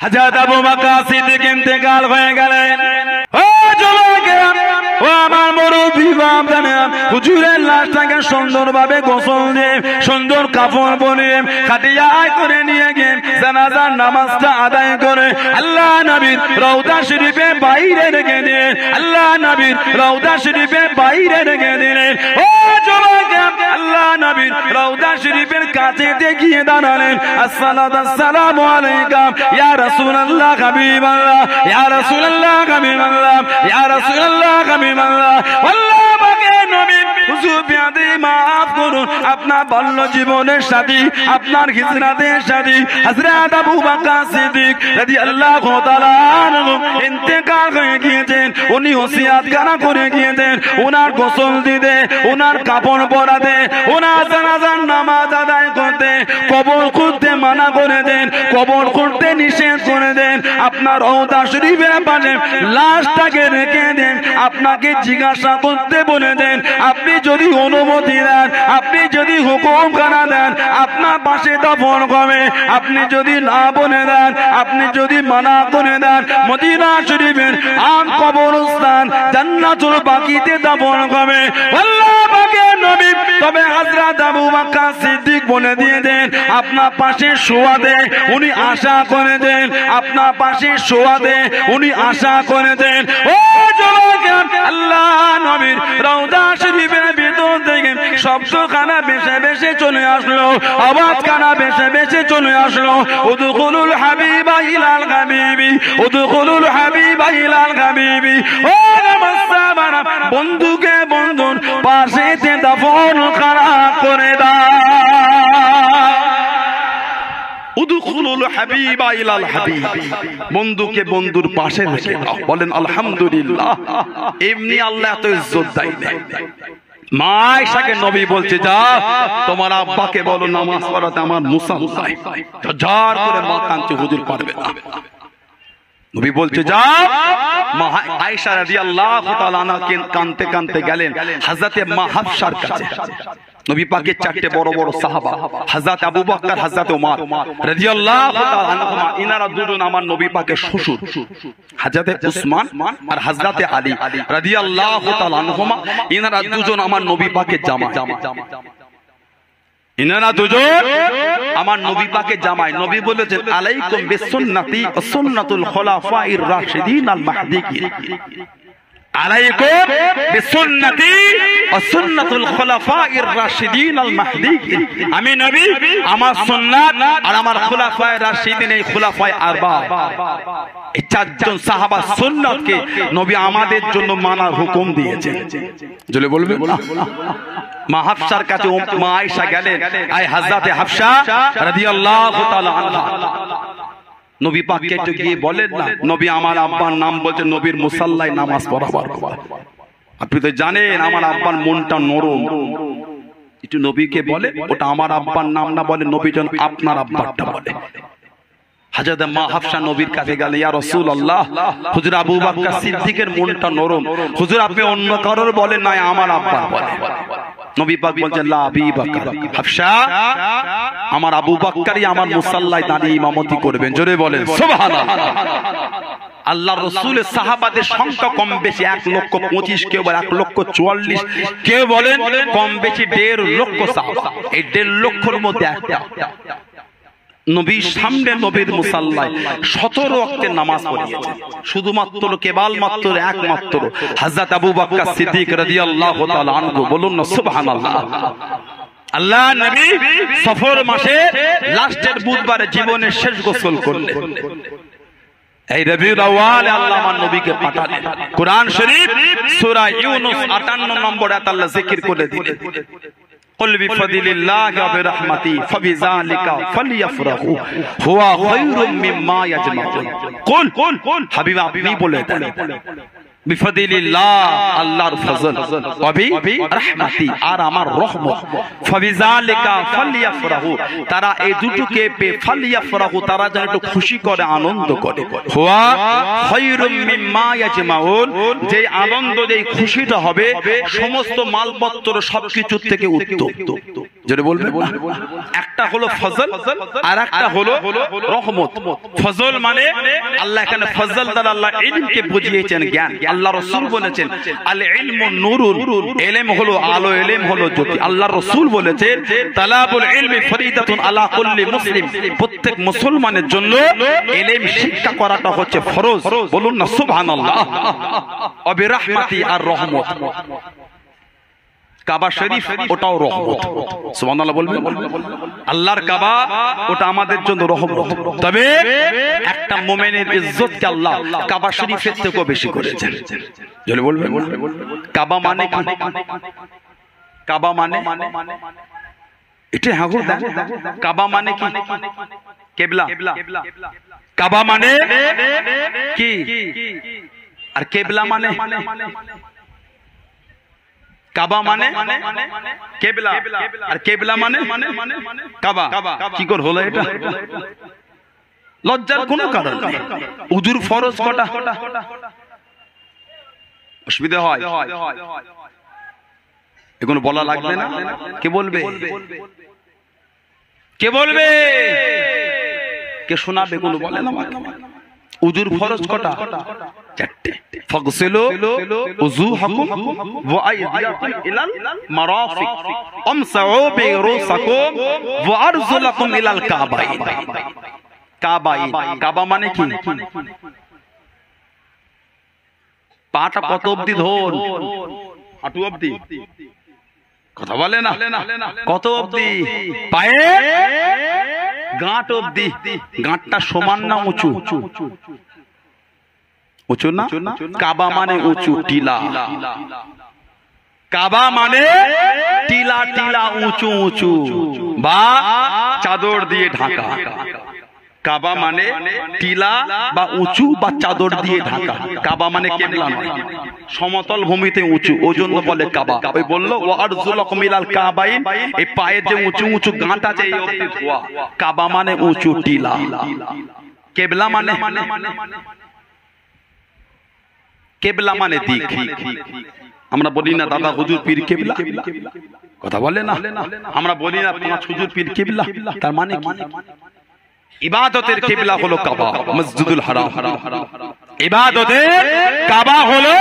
হযরত আবু বকর সিদ্দিক ইন্তেকাল হয়ে গেলেন। ও যুবকেরা, ও আমার মুরব্বি বাপদাদা, হুজুরের লাশটাকে সুন্দরভাবে গোসল দিয়ে সুন্দর কাফন পরিয়ে খাটিয়ায় করে নিয়ে গিয়ে জানাজার নামাজটা আদায় করে আল্লাহ নবীর রওজা শরীফে বাইরে রেখে দিয়ে আল্লাহ নবীর রওজা শরীফে বাইরে রেখে দিলেন। ও যুবকেরা, আল্লাহ নবীর রওজা শরীফের কাছে গিয়ে দাঁড়ালেন। আসসালাতু আসসালামু আলাইকা ইয়া রাসূলুল্লাহ হাবিবাল্লাহ, ইয়া রাসূলুল্লাহ হাবিবাল্লাহ, ইয়া রাসূলুল্লাহ হাবিবাল্লাহ। আল্লাহ পাকের নবী, হুজুর বিয়াদে মাফ করুন, আপনার বাল্য জীবনের সাথী, আপনার হিজরাতের সাথী হযরত আবু বকর সিদ্দিক রাদিয়াল্লাহু তাআলা আনহু ইন্তেকাল হয়ে গিয়েছেন। উনি ওসিয়াত কারা করে গিয়েছেন, ওনার গোসল দিতে, ওনার কাফন পরাতে, ওনার জানাজার নামাজ আদায় করতে, কবর খুঁড়তে মানা করে দেন, কবর খুঁড়তে নিষেধ করে দেন। আপনার রওজা শরীফের পাশে লাশটাকে রেখে দেন, আপনাকে জিজ্ঞাসা করতে বলে দেন। আপনি যদি অনুমতি দেন, আপনি যদি হুকুম করা দেন, আপনার পাশে দাফন হবে। আপনি যদি না বলে দেন, আপনি যদি মানা করে দেন, মদিনা শরীফের আম কবরস্থান জান্নাতুল বাকিতে দাফন হবে। আল্লাহ পাকের নবী তবে হযরত আবু বকর সিদ্দিক বলে দিয়ে দেন, আপনার পাশে শোয়া দেন, উনি আশা করে দেন, আপনার পাশে শোয়া দেন, উনি আশা করে দেন। ও যুবকেরা, আল্লাহ নবীর রওজা শরীফের ভিতর থেকে শব্দখানা ভেসে ভেসে চলে আসলো, আওয়াজখানা ভেসে ভেসে চলে আসলো। উদখুলুল হাবিবা ইলাল হাবিবি, উদখুলুল হাবিবা ইলাল হাবিবি। ও নমস্কার, বন্ধুকে বন্ধুর পাশেতে দাফন করা করে দাও। উদখুলুল হাবিবা ইলাল হাবিবি, বন্ধুকে বন্ধুর পাশে রেখে দাও। বলেন আলহামদুলিল্লাহ। এমনি আল্লাহ এত ইজ্জত দেয় না। মা আয়েশাকে নবী বলছে, যা তোমার আব্বাকে বলো নামাজ পড়াতে, আমার মুসাল্লায়। ঝাড় করে মা কাঁদছে, হুজুর পারবে না। নবী বলছে যা। মা আয়েশা রাদিয়াল্লাহু তাআলা আনহা কাঁদতে কাঁদতে গেলেন হযরতে মা হাফসার কাছে। নবী পাকের চারটে বড় বড় সাহাবা, হযরত আবু বকর, হযরত ওমর রাদিয়াল্লাহু তাআলা আনহুমা, ইনারা দুজন আমার নবী পাকের শ্বশুর। হযরত উসমান আর হযরত আলী রাদিয়াল্লাহু তাআলা আনহুমা, ইনারা দুজন আমার নবী পাকের জামাই। ইনারা দুজন আমার নবী পাকের জামাই। নবী বলেছেন, আলাইকুম বিসুন্নতি ওয়া সুন্নাতুল খুলাফাইর রাশিদিন আল মাহদিয়িন। আলাইকুম বিসুন্নতি ওয়া সুন্নাতুল খুলাফাইর রাশিদিন আল মাহদিয়িন। আমি নবী, আমার সুন্নাত আর আমার খুলাফায়ে রাশিদিন, এই খুলাফায়ে আরবা, এই চারজন সাহাবা সুন্নাতকে নবী আমাদের জন্য মানার হুকুম দিয়েছেন। জলে বলবে মা হাফসার কাছে মা আয়েশা গেলেন। আয় হযরতে হাফসা রাদিয়াল্লাহু তাআলা আনহা, নবী পাককে একটু গিয়ে বলেন না, নবী আমার আব্বার নাম বলছে, নবীর মুসাল্লায় নামাজ পড়াবার। আপনি তো জানেন আমার আব্বার মনটা নরম, একটু নবীকে বলে ওটা আমার আব্বার নাম না বলে, নবী যেন আপনার আব্বারটা বলে। হযরত মা হাফসা নবীর কাছে গেল, ইয়া রাসূলুল্লাহ, হুজুর আবু বকর সিদ্দিকের মনটা নরম, হুজুর আপনি অন্য কারোর বলেন না, আমার আব্বার বলে। নবী পাক বলছেন, লা আবি বকর, হাফসা আমার আবু বকরই আমার মুসাল্লায় দাঁড়িয়ে ইমামতি করবেন। জোরে বলেন সুবহানাল্লাহ। আল্লাহ রাসূলের সাহাবাদের সংখ্যা কম বেশি 1,25,000, কেউ বলে 1,44,000, কেউ বলেন কম বেশি 1.5 লক্ষ সাহাবা। এই 1.5 লক্ষের মধ্যে একটা নবীর সামনে নবীর মুসাল্লায় 17 ওয়াক্তের নামাজ পড়িয়েছেন। শুধুমাত্র কেবলমাত্র একমাত্র হযরত আবু বকর সিদ্দিক রাদিয়াল্লাহু তাআলা আনহু। বলুন না সুবহানাল্লাহ। আল্লাহ নবী সফর মাসে লাস্টের বুধবারে জীবনের শেষ গোসল করলেন। এই রবিউল আউয়ালে আল্লাহ আমার নবীকে পাঠালেন। কোরআন শরীফ সূরা ইউনূস 58 নম্বর আয়াত আল্লাহ জিকির করে দিলেন, قل بفضل الله وبرحمته فبذلك فليفرحوا هو خير مما يجمعون। قل হাবিব আপনি বলে দেন, বিফদিলিল্লাহ, আল্লাহর ফজল, ওয়া রাহমাতি, আর আমার রহমত, ফাবিযালিকা ফালিয়াফরাহু, তারা এই দুটোকে পেয়ে ফালিয়াফরাহু, তারা যেন একটু খুশি করে, আনন্দ করে। হুয়া খায়রুম মিম্মা ইয়াজমাউন, যে আনন্দ, যে খুশিটা হবে সমস্ত মালপত্র সবকিছু থেকে উত্তম। জোরে বলবে। একটা হলো ফজল আর একটা হলো রহমত। ফজল মানে আল্লাহ এখানে ফজল দ্বারা আল্লাহ ইলমকে বুঝিয়েছেন জ্ঞান। আল্লাহ রাসূল বলেছেন আল ইলমু নূরুন, ইলম হলো আলো, ইলম হলো জ্যোতি। আল্লাহ রাসূল বলেছেন তালাবুল ইলমি ফরিদাতুন আলা কুল্লি মুসলিম, প্রত্যেক মুসলমানের জন্য ইলম শিক্ষা করাটা হচ্ছে ফরজ। বলুন না সুবহানাল্লাহ। ওয়া বিরাহমাতি আর রহমত। কাবা শরীফ ওটাও রহমত, সুবহানাল্লাহ বলবেন। আল্লাহর কাবা ওটা আমাদের জন্য রহমত। তবে একটা মুমিনের ইজ্জতকে আল্লাহ কাবা শরীফের থেকেও বেশি করেছেন। জোরে বলবেন। কাবা মানে কি? কাবা মানে এটা হাগুর দেন। কাবা মানে কি? কিবলা। কাবা মানে কি? আর কিবলা মানে? কাবা মানে কিবলা, আর কিবলা মানে কাবা। কি করে হলো এটা? লজ্জার কোনো কারণ নেই। উযুর ফরজ কটা? অসুবিধা হয় এগুলো বলা লাগবে না? কে বলবে? কে বলবে? কে শোনাবে? এগুলো বলেন আমাকে। উযুর ফরজ কটা? চারটে। ফাগসিলু উযুহাকুম ওয়া আইদিয়াকুম ইলাল মারাফিক আমসাউ বিরুসাকুম ওয়া আরজুলাকুম ইলাল কাবাইন। কাবাইন, কাবা মানে কি? পাটা কত অবধি ধর? হাঁটু অবধি? কথা বলে না। কত অবধি? পায়ে গাঁট অবধি। গাঁটটা সমান না উঁচু? উঁচু না? কাবা মানে উঁচু, টিলা। কাবা মানে টিলা টিলা, উঁচু উঁচু, বা চাদর দিয়ে ঢাকা। কাবা মানে টিলা বা উঁচু বা চাদর দিয়ে ঢাকা। কাবা মানে কিবলা নয়, সমতল ভূমিতে উঁচু, ওজন্য বলে কাবা। ওই বললো ওয়া আরজুলাকুম ইলাল কাবাইন, এই পায়ের যে উঁচু উঁচু গাঁট আছে এই অবধি ধোয়া। কাবা মানে উঁচু টিলা। কিবলা মানে? কিবলা মানে দিক। আমরা বলি না দাদা হুজুর পীর কিবলা? কথা বলে না। আমরা বলি না পাঁচ হুজুর পীর কিবলা? তার মানে কি? ইবাদতের কিবলা হলো কাবা, মসজিদুল হারাম। ইবাদতের কাবা হলো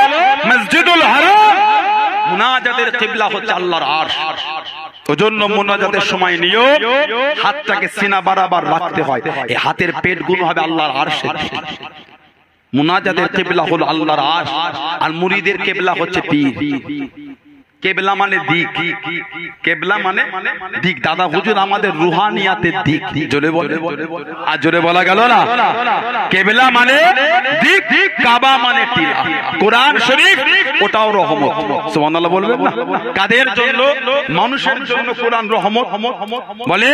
মসজিদুল হারাম। মুনাজাতের কিবলা হচ্ছে আল্লাহর আরশ। ওজন্য মুনাজাতের সময় নিও হাতটাকে সিনা বরাবর রাখতে হয়। এই হাতের পেট গুলো হবে আল্লাহর আরশের। মুনাজাতের কিবলা হলো আল্লাহর আরশ, আর মুরিদের কিবলা হচ্ছে পীর। কিবলা মানে দিক। কিবলা মানে দিক। দাদা হুজুর আমাদের রুহানিয়াতের দিক। জোরে বলে। আর জোরে বলা গেল না? কিবলা মানে দিক, কাবা মানে টিলা। কোরআন শরীফ ওটাও রহমত। সুবহানাল্লাহ বলবেন না? কাদের জন্য? মানুষের জন্য কোরআন রহমত। বলে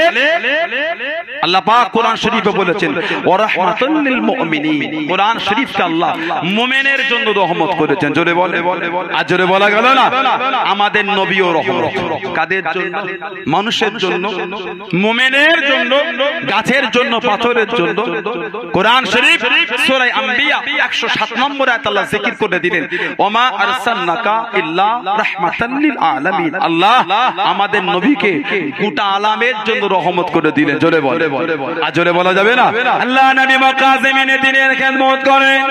আল্লাহ পাক কোরআন শরীফে বলেছেন ওয়া রাহমাতুল লিল মুমিনিন। কোরআন শরীফকে আল্লাহ মুমিনের জন্য রহমত করেছেন। জোরে বলে। আর জোরে বলা গেল না? আমাদের নবীও রহমত। কাদের জন্য? মানুষের জন্য, মুমিনের জন্য, গাছের জন্য, পাথরের জন্য। কোরআন শরীফ সূরা আম্বিয়া 107 নম্বর আয়াত আল্লাহ জিকির করে দিলেন ওমা আরসালনাকা ইল্লা রাহমাতাল লিল আলামিন। আল্লাহ আমাদের নবীকে গোটা আলামের জন্য রহমত করে দিলেন। জোরে বলে। আর জোরে বলা যাবে না? আল্লাহ নবী মক্কা জমিনে দ্বীনের খিদমত করেন।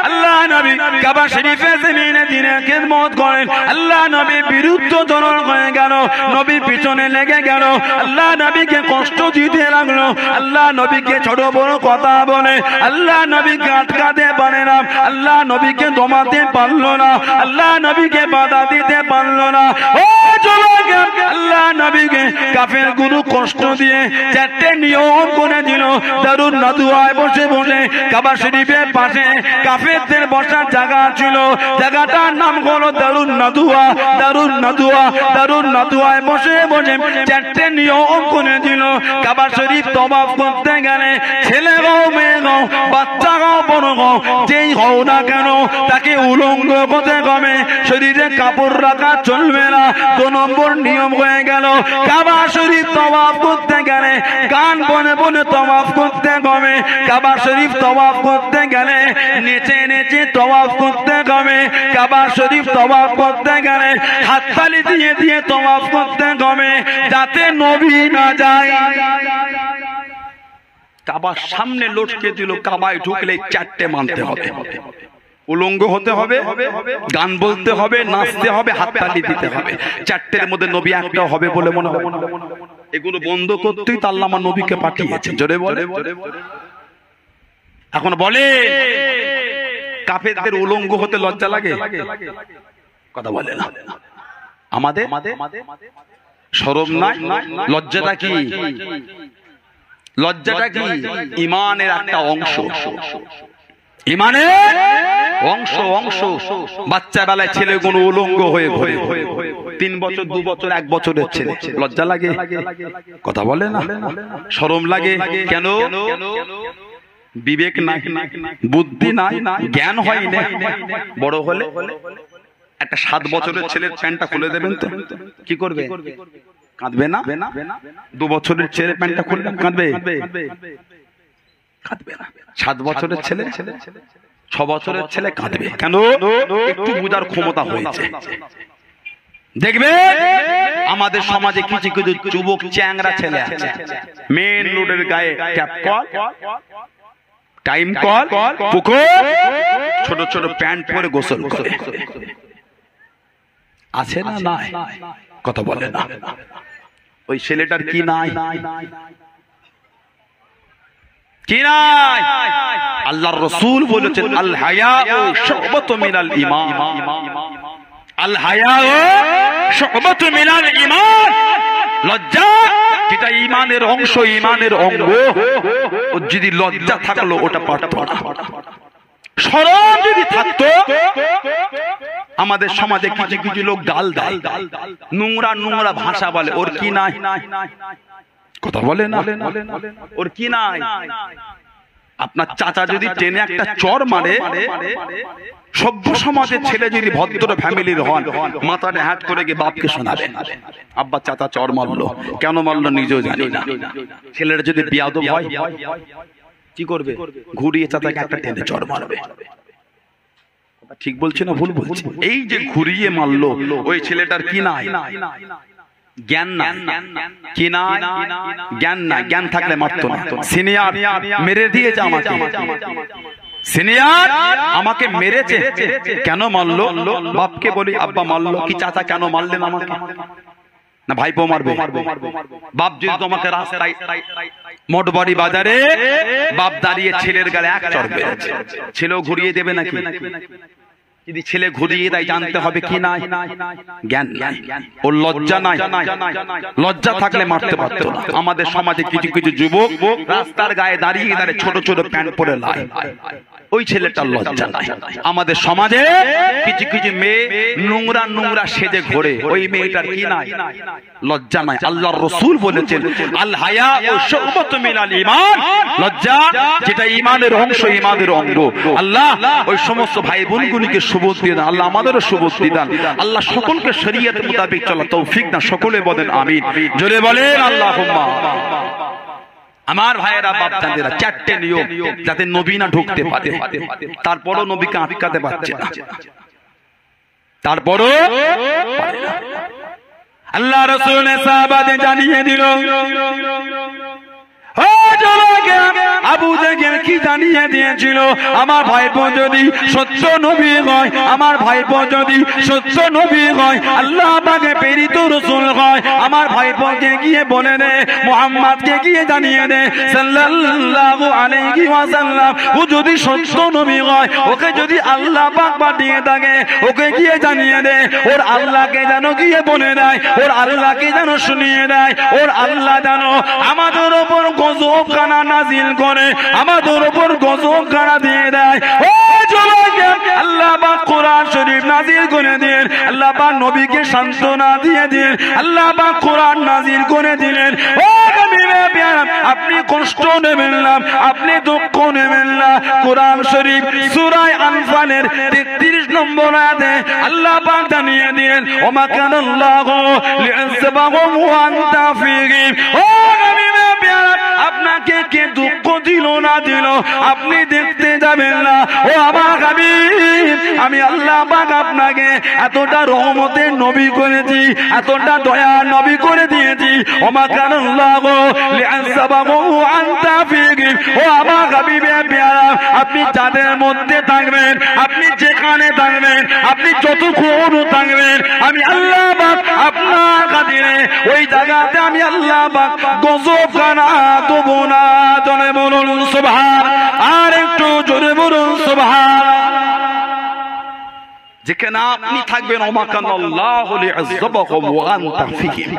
আল্লাহ নবী কাবা শরীফে জমিনে দ্বীনের খিদমত করেন। আল্লাহ নবী বিরুদ্ধচরণ হয়ে গেল, নবীর পিছনে লেগে গেল, আল্লাহ নবীকে কষ্ট দিতে লাগলো, আল্লাহ নবীকে ছোট বড় কথা বলে, আল্লাহ নবীকে আটকাতে পারে না, আল্লাহ নবীকে দমাতে পারলো না, আল্লাহ নবীকে বাধা দিতে পারলো না। ও যুবক, আল্লাহ নবীকে কাফের গুরু কষ্ট দিয়ে চারটে নিয়ম করে দিল। দারুন নাদুয়ায় বসে বসে কাবা শরীফের পাশে কাফেরদের বসার জায়গা ছিল, জায়গাটার নাম হলো দারুন নাদুয়া। দারুন নাদুয়া, দারুন নাদুয়ায় বসে বসে চারটে নিয়ম করে দিল। কাবা শরীফ তওয়াফ করতে গেলে ছেলে হও মেয়ে হও বাচ্চা হও বড় হও যেই হও না কেন তাকে উলঙ্গ হতে হবে, শরীরে কাপড় রাখা চলবে না। 2 নম্বর নিয়ম হয়ে গেল কাবা শরীফ তওয়াফ করতে গেলে গান বনে বনে তওয়াফ করতে হবে। কাবা শরীফ তওয়াফ করতে গেলে নেচে নেচে তওয়াফ করতে হবে। কাবা শরীফ তওয়াফ করতে গেলে হাততালি দিয়ে দিয়ে তওয়াফ করতে হবে যাতে নবী না যায়। কাবার সামনে লটকে দিল, কাবায় ঢুকলে 4টে মানতে হবে, উলঙ্গ হতে হবে, গান বলতে হবে, নাচতে হবে, হাততালি দিতে হবে। 4টের মধ্যে নবী একটা হবে বলে মনে হয়। এগুলো বন্ধ করতেই তো আল্লাহ আমার নবীকে পাঠিয়েছে। জোরে বলে। এখন বলে কাফেরদের উলঙ্গ হতে লজ্জা লাগে? কথা বলে না। আমাদের শরম নাই? লজ্জাটা কি? লজ্জাটা কি? ঈমানের একটা অংশ, ঈমানের অংশ। বাচ্চা বেলায় ছেলেগুলো উলঙ্গ হয়ে ঘোরে, 3 বছর 2 বছর 1 বছরের ছেলে, লজ্জা লাগে? কথা বলে না। শরম লাগে কেন? বিবেক নাই, বুদ্ধি নাই, জ্ঞান হয় না। বড় হলে একটা 7 বছরের ছেলের প্যান্টটা খুলে দেবেন তো কি করবে? কাঁদবে না? 2 বছরের ছেলে প্যান্টটা খুলবে কাঁদবে? কাঁদবে না। 7 বছরের ছেলে, 6 বছরের ছেলে কাঁদবে কেন? একটু বুঝার ক্ষমতা হয়েছে। দেখবে আমাদের সমাজে কিছু কিছু যুবক চ্যাংরা ছেলে আছে, মেন রোডের গায়ে ট্যাপ কল, টাইম কল, পুকুর, ছোট ছোট প্যান্ট পরে গোসল করে। আছে না? নাই। কথা বলে না। ওই ছেলেটার কি নাই? কি নাই? আল্লাহর রাসূল বলেছেন আল হায়াউ শুবাতুম মিনাল ঈমান। আল হায়াউ শুবাতুম মিনাল ঈমান। লজ্জা যেটা ঈমানের অংশ, ঈমানের অঙ্গ। ও যদি লজ্জা থাকলো ওটা পারতো না। শরম যদি থাকতো, আমাদের সমাজে কিছু কিছু লোক গাল দেয়, নোংরা নোংরা ভাষা বলে, ওর কি নাই? কথা বলে না। ওর কি নাই? আপনার চাচা যদি টেনে একটা চর মারে, সভ্য সমাজের ছেলে যদি ভদ্র ফ্যামিলির হন, মাথাটা হ্যাট করে গিয়ে বাপকে শোনাবে, আব্বা চাচা চর মারলো, কেন মারলো নিজেও জানি না। ছেলেটা যদি বেয়াদব হয় কি করবে? ঘুরিয়ে চাচাকে একটা টেনে চর মারবে। ঠিক বলছি না ভুল বলছি? এই যে ঘুরিয়ে মারলো, ওই ছেলেটার কি নাই? জ্ঞান না। কি নাই? জ্ঞান না। জ্ঞান থাকলে মারতো না। সিনিয়র মেরে দিয়েছে আমাকে, সিনিয়র আমাকে মেরেছে, কেন মারলো? বাপকে বলি আব্বা মারলো। কি চাচা কেন মারলেন আমাকে? না ভাইপো মারবে? বাপ যদি তোমাকে রাস্তায় মোটবাড়ি বাজারে বাপ দাঁড়িয়ে ছেলের গালে 1 চড় মেরেছে, ছেলেও ঘুরিয়ে দেবে নাকি? যদি ছেলে ঘুরিয়ে দেয় জানতে হবে কি নাই? জ্ঞান নাই। ওর লজ্জা নাই। লজ্জা থাকলে মারতে পারতো না। আমাদের সমাজে কিছু কিছু যুবক রাস্তার গায়ে দাঁড়িয়ে দাঁড়িয়ে ছোট ছোট প্যান্ট পরে লাই, ওই ছেলেটার লজ্জা নাই। আমাদের সমাজে কিছু কিছু মেয়ে নোংরা নোংরা সেজে ঘোরে, ওই মেয়েটার কি নাই? লজ্জা নাই। আল্লাহর রাসূল বলেছেন আল হায়াউ শুবাতুম মিনাল ঈমান। লজ্জা যেটা ঈমানের অংশ, ঈমানের অঙ্গ। আল্লাহ ওই সমস্ত ভাই বোনগুলিকে সুবোধ দিয়ে দেন। আল্লাহ আমাদেরও সুবোধ দিয়ে দেন। আল্লাহ সকলকে শরীয়ত মোতাবেক চলা তৌফিক দান। সকলে বলেন আমিন। জোরে বলেন আল্লাহুম্মা। আমার ভাইয়েরা বাপজানেরা, 4টে নিয়ম যাতে নবী না ঢুকতে পারে। তারপরও নবীকে আটকাতে পারছে না, তারপরও আল্লাহ রাসূল সাহাবাদের জানিয়ে দিল। আবু জাহেল কি জানিয়ে দিয়েছিল? আমার ভাইপো যদি সত্য নবী হয়, আমার ভাইপো যদি সত্য নবী হয়, আল্লাহ পাকে প্রেরিত রাসূল হয়, আমার ভাইপোকে গিয়ে বলে দে, মুহাম্মদকে গিয়ে জানিয়ে দে সাল্লাল্লাহু আলাইহি ওয়াসাল্লাম ও যদি সত্য নবী হয়, ওকে যদি আল্লাহ পাক পাঠিয়ে থাকে, ওকে গিয়ে জানিয়ে দে, ওর আল্লাহকে যেন গিয়ে বলে দেয়, ওর আল্লাহকে যেন শুনিয়ে দেয়, ওর আল্লাহ যেন আমাদের উপর গজব খানা নাজিল করে, আমাদের উপর গজব খানা দিয়ে দেয়। ও যুবক, আল্লাহ পাক কোরআন শরীফ নাজিল করে দেন, আল্লাহ পাক নবীকে সান্ত্বনা দিয়ে দিলেন, আল্লাহ পাক কোরআন নাজিল করে দিলেন। ও নবীরে প্যারা, আপনি কষ্ট নেবেন না, আপনি দুঃখ নেবেন না। কোরআন শরীফ সূরা আনফালের 33 নম্বর আয়াতে আল্লাহ পাক জানিয়ে দিলেন, ওমা কানাল্লাহু লিয়াযবাহুম ওয়া আনতা ফীহিম। ও নবীরে প্যারা, আপনাকে কে দুঃখ দিল না দিল আপনি দেখতে যাবেন না। ও আমার হাবিব, আমি আল্লাহ পাক আপনাকে এতটা রহমতের নবী করেছি, এতটা দয়ার নবী করে দিয়েছি। ওমা কানাল্লাহু লিয়াযবাহুম ওয়া আনতা ফীহিম। ও আমার হাবিবে প্যারা, আপনি যাদের মধ্যে থাকবেন, আপনি যেখানে থাকবেন, আপনি যতক্ষণ থাকবেন, আমি আল্লাহ পাক আপনার খাতিরে ওই জায়গাতে আমি আল্লাহ পাক গজব খানা দেবো না। জোরে বলুন সুবহান, আর একটু জোরে বলুন সুবহান। যেখানে আপনি থাকবেন, ওমা কানাল্লাহু লিয়াযবাহুম ওয়া আনতা ফীহিম।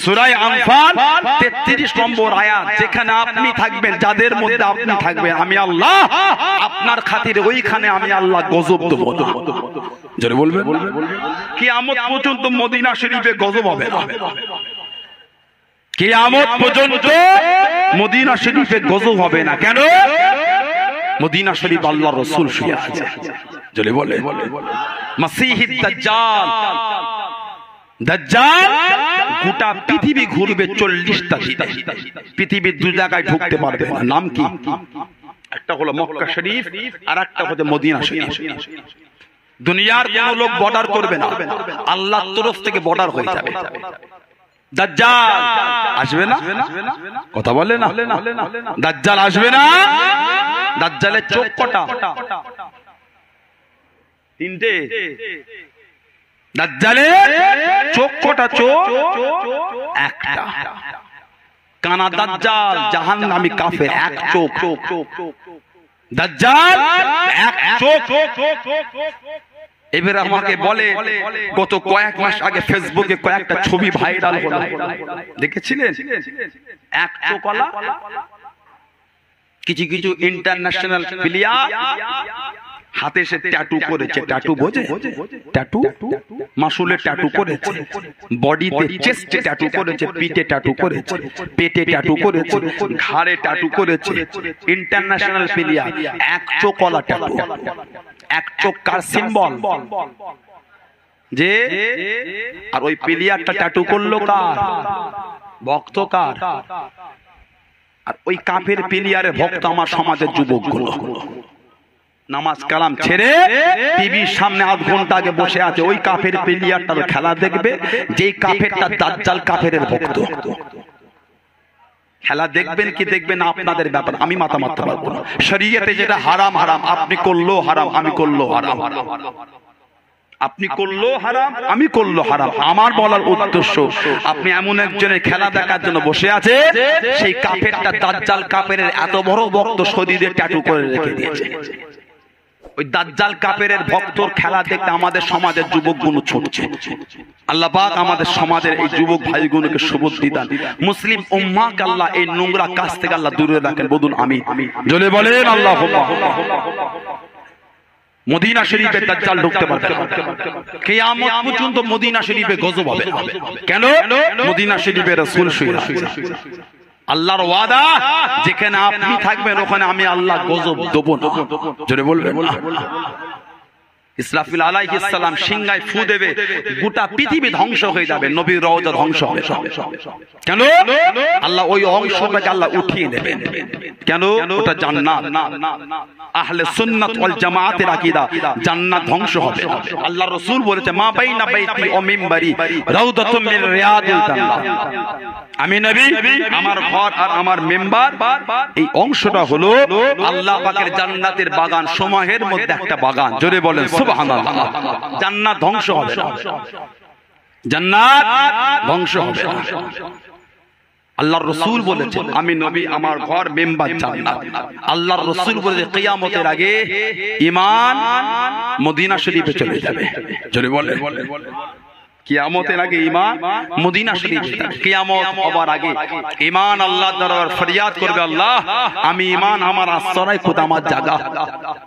সূরা আনফাল 33 নম্বর আয়াত, যেখানে আপনি থাকবেন, যাদের মধ্যে আপনি থাকবেন, আমি আল্লাহ আপনার খাতিরে ওইখানে আমি আল্লাহ গজব দেব। জোরে বলবেন। কিয়ামত পর্যন্ত মদিনা শরীফে গজব হবে না। কিয়ামত পর্যন্ত মদিনা শরীফে গজব হবে না। কেন? মদিনা শরীফ আল্লাহর রাসূল শুয়ে আছে। জোরে বলে। মাসিহিদ দাজ্জাল, দাজ্জাল গোটা পৃথিবী ঘুরবে 40টা দিনে। পৃথিবীর দু জায়গায় ঢুকতে পারবে না। নাম কি? একটা হলো মক্কা শরীফ, আর একটা হলো মদিনা শরীফ। দুনিয়ার কোন লোক বর্ডার করবে না, আল্লাহর তরফ থেকে বর্ডার হয়ে যাবে। দাজ্জাল আসবে না, কথা বলে না। দাজ্জাল আসবে না। দাজ্জালের চোখ কটা? 3টে। দাজ্জালের চোখ কটা? চোখ একটা। কানা দাজ্জাল জাহান্নামী কাফের, এক চোখ। দাজ্জাল এক চোখ। এবারে আমাকে বলে, গত কয়েক মাস আগে ফেসবুকে কয়েকটা ছবি ভাইরাল হলো, দেখেছিলেন? এক চোখওয়ালা কিছু কিছু ইন্টারন্যাশনাল প্লেয়ার হাতে সে ট্যাটু করেছে। ট্যাটু বোঝে? ট্যাটু মাসুলে ট্যাটু করেছে, বডিতে চেস্টে ট্যাটু করেছে, পিঠে ট্যাটু করেছে, পেটে ট্যাটু করেছে, ঘাড়ে ট্যাটু করেছে। ইন্টারন্যাশনাল প্লেয়ার, এক চোখওয়ালা ট্যাটু। এক চোখ কার সিম্বল? যে আর ওই প্লেয়ারটা ট্যাটু করলো কার? ভক্ত কার? আর ওই কাফের প্লেয়ারের ভক্ত আমার সমাজের যুবকগুলো। নামাজ কালাম ছেড়ে টিভির সামনে আধ ঘন্টা আগে বসে আছে, ওই কাফের প্লেয়ারটার খেলা দেখবে, যেই কাফেরটা দাজ্জাল কাফেরের ভক্ত। খেলা দেখবেন কি দেখবেন না আপনাদের ব্যাপার, আমি মাথা মারতে পারবো না। শরীয়তে যেটা হারাম হারাম, আপনি করলো হারাম, আমি করলো হারাম। আপনি করলো হারাম, আমি করলো হারাম। আমার বলার উদ্দেশ্য, আপনি এমন একজনের খেলা দেখার জন্য বসে আছে, সেই কাফেরটা দাজ্জাল কাফেরের এত বড় ভক্ত, শরীরে ট্যাটু করে রেখে দিয়েছে। ওই দাজ্জাল কাফেরের ভক্তর খেলা দেখতে আমাদের সমাজের যুবকগুলো ছুটছে। আল্লাহ পাক আমাদের সমাজের এই যুবক ভাইগুলোকে সুবুদ্ধি দান। মুসলিম উম্মাহকে আল্লাহ এই নোংরা কাজ থেকে আল্লাহ দূরে রাখেন। বলুন আমিন। জোরে বলেন আল্লাহুম্মা। মদিনা শরীফে দাজ্জাল ঢুকতে পারবে না। কিয়ামত পর্যন্ত মদিনা শরীফে গজব হবে। কেন? মদিনা শরীফে রাসূল শুয়ে আছে। আল্লাহর ওয়াদা, যেখানে আপনি থাকবেন ওখানে আমি আল্লাহ গজব দেব না। জোরে বলবেন না। ইসরাফিল আলাইহিস সালাম সিংহায় ফু দেবে, গোটা পৃথিবী ধ্বংস হয়ে যাবে, নবীর রওজা ধ্বংস হবে। কেন? আল্লাহ ওই অংশটাকে আল্লাহ উঠিয়ে নেবেন। কেন? ওটা জান্নাত। আহলে সুন্নাত ওয়াল জামাতের আকীদা, জান্নাত ধ্বংস হবে। আল্লাহ রাসূল বলেছে, মা বাইনা বাইতি ওয়া মিম্বারি রাউদাতুম মিন রিয়াদিল জান্নাহ। আমি নবী, আমার ঘর আর আমার মিম্বার, এই অংশটা হলো আল্লাহ পাকের জান্নাতের বাগান সমূহের মধ্যে একটা বাগান। জোরে বলেন সুবহানাল্লাহ। জান্নাত ধ্বংস হবে না, জান্নাত ধ্বংস হবে না। আল্লাহর রাসূল বলেছেন, আমি নবী, আমার ঘর মিম্বার জান্নাত। আল্লাহর রাসূল বলেছে, কিয়ামতের আগে ঈমান মদিনা শরীফে চলে যাবে। জোরে বলেন। কিয়ামতের আগে ঈমান মদিনা শরীফে কিয়ামত হবার আগে ঈমান আল্লাহর দরবার ফরিয়াদ করবে, আল্লাহ আমি ঈমান আমার আশ্রয় খোদা আমার জায়গা।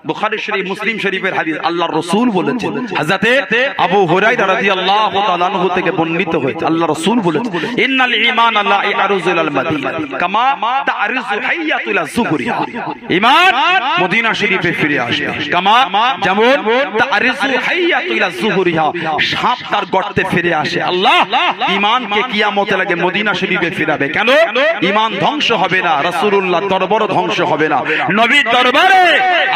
বুখারী শরীফ মুসলিম শরীফের হাদিস, আল্লাহর রাসূল বলেছেন, হযরতে আবু হুরায়রা রাদিয়াল্লাহু তাআলা আনহু থেকে বর্ণিত হয়েছে, আল্লাহর রাসূল বলেছেন, ইন্নাল ঈমান লা ইয়ারুযু ইলাল মাদিনা কামা তা'রিযু হাইয়াতু ইলা যুহুরিহা। ঈমান মদিনা শরীফে ফিরে আসে কামা যেমন তা'রিযু হাইয়াতু ইলা যুহুরিহা, সাপ তার গর্তে ফিরে আসে। আল্লাহ ঈমানকে কিয়ামতের আগে মদিনা শরীফে ফিরাবে। কেন? ঈমান ধ্বংস হবে না, রাসূলুল্লাহর দরবার ধ্বংস হবে না, নবীর দরবারে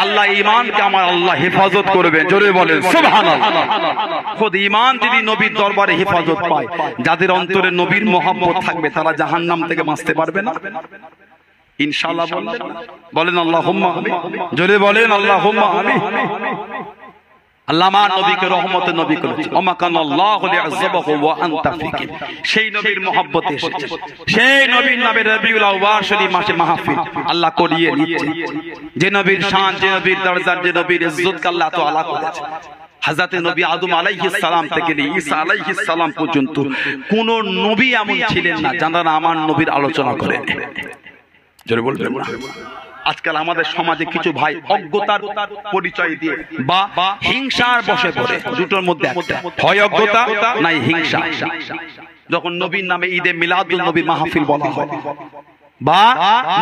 আল্লাহ ঈমানকে আমার আল্লাহ হেফাজত করবে। জোরে বলেন সুবহানাল্লাহ। খুদ ঈমান যদি নবীর দরবারে হেফাজত পায়, যাদের অন্তরে নবীর মহব্বত থাকবে তারা জাহান্নাম থেকে বাঁচতে পারবে না ইনশাআল্লাহ। বলেন আল্লাহুম্মা আমিন। জোরে বলেন আল্লাহুম্মা আমিন। আল্লাহ আমার নবীকে রহমতের নবী করেছে, ওমা কানাল্লাহু লিয়াযবাহু ওয়া আনতা ফিকি। সেই নবীর মহব্বতে এসেছে, সেই নবীর নামে রবিউল আউয়াল শরীফ মাসে মাহফিল আল্লাহ করিয়ে নিচ্ছে। যে নবীর শান, যে নবীর দরজা, যে নবীর ইজ্জত আল্লাহ তো আলা করেছে। হযরত নবী আদম আলাইহিস সালাম থেকে নিয়ে ঈসা আলাইহিস সালাম পর্যন্ত কোন নবী এমন ছিলেন না যারা আমার নবীর আলোচনা করেন। জোরে বলবেন না। আজকাল আমাদের সমাজে কিছু ভাই অজ্ঞতার পরিচয় দিয়ে বা হিংসার বশে পড়ে, দুটোর মধ্যে একটা, হয় অজ্ঞতা নাই হিংসা। যখন নবীর নামে ঈদে মিলাদুন নবী মাহফিল বলা হয় বা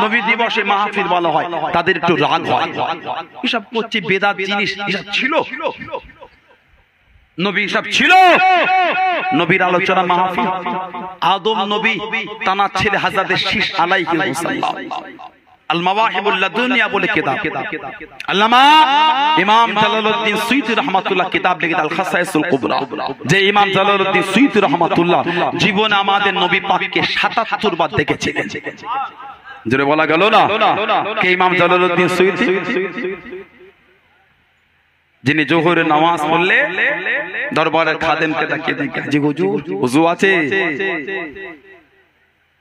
নবী দিবসে মাহফিল বলা হয়, তাদের একটু রাগ হয়। এসব করছে বেদাত জিনিস, এসব ছিল নবী, সব ছিল নবীর আলোচনা মাহফিল। আদম নবী তানার ছেলে হযরত শীশ আলাইহিস সালাম আল মাওয়াহিবুল লাদুনিয়া বলে কিতাব, আল্লামা ইমাম জালালউদ্দিন সুয়ুতী রাহমাতুল্লাহ কিতাব লিখেছেন আল খাসাইসুল কুবরা। যে ইমাম জালালউদ্দিন সুয়ুতী রাহমাতুল্লাহ জীবনে আমাদের নবী পাককে ৭৭ বার দেখেছিলেন। জোরে বলা গেল না কে ইমাম জালালউদ্দিন সুয়ুতী? যিনি জোহরের নামাজ পড়লে দরবারের খাদেমকে ডাকিয়ে দেন, জি হুজুর ওযু আছে?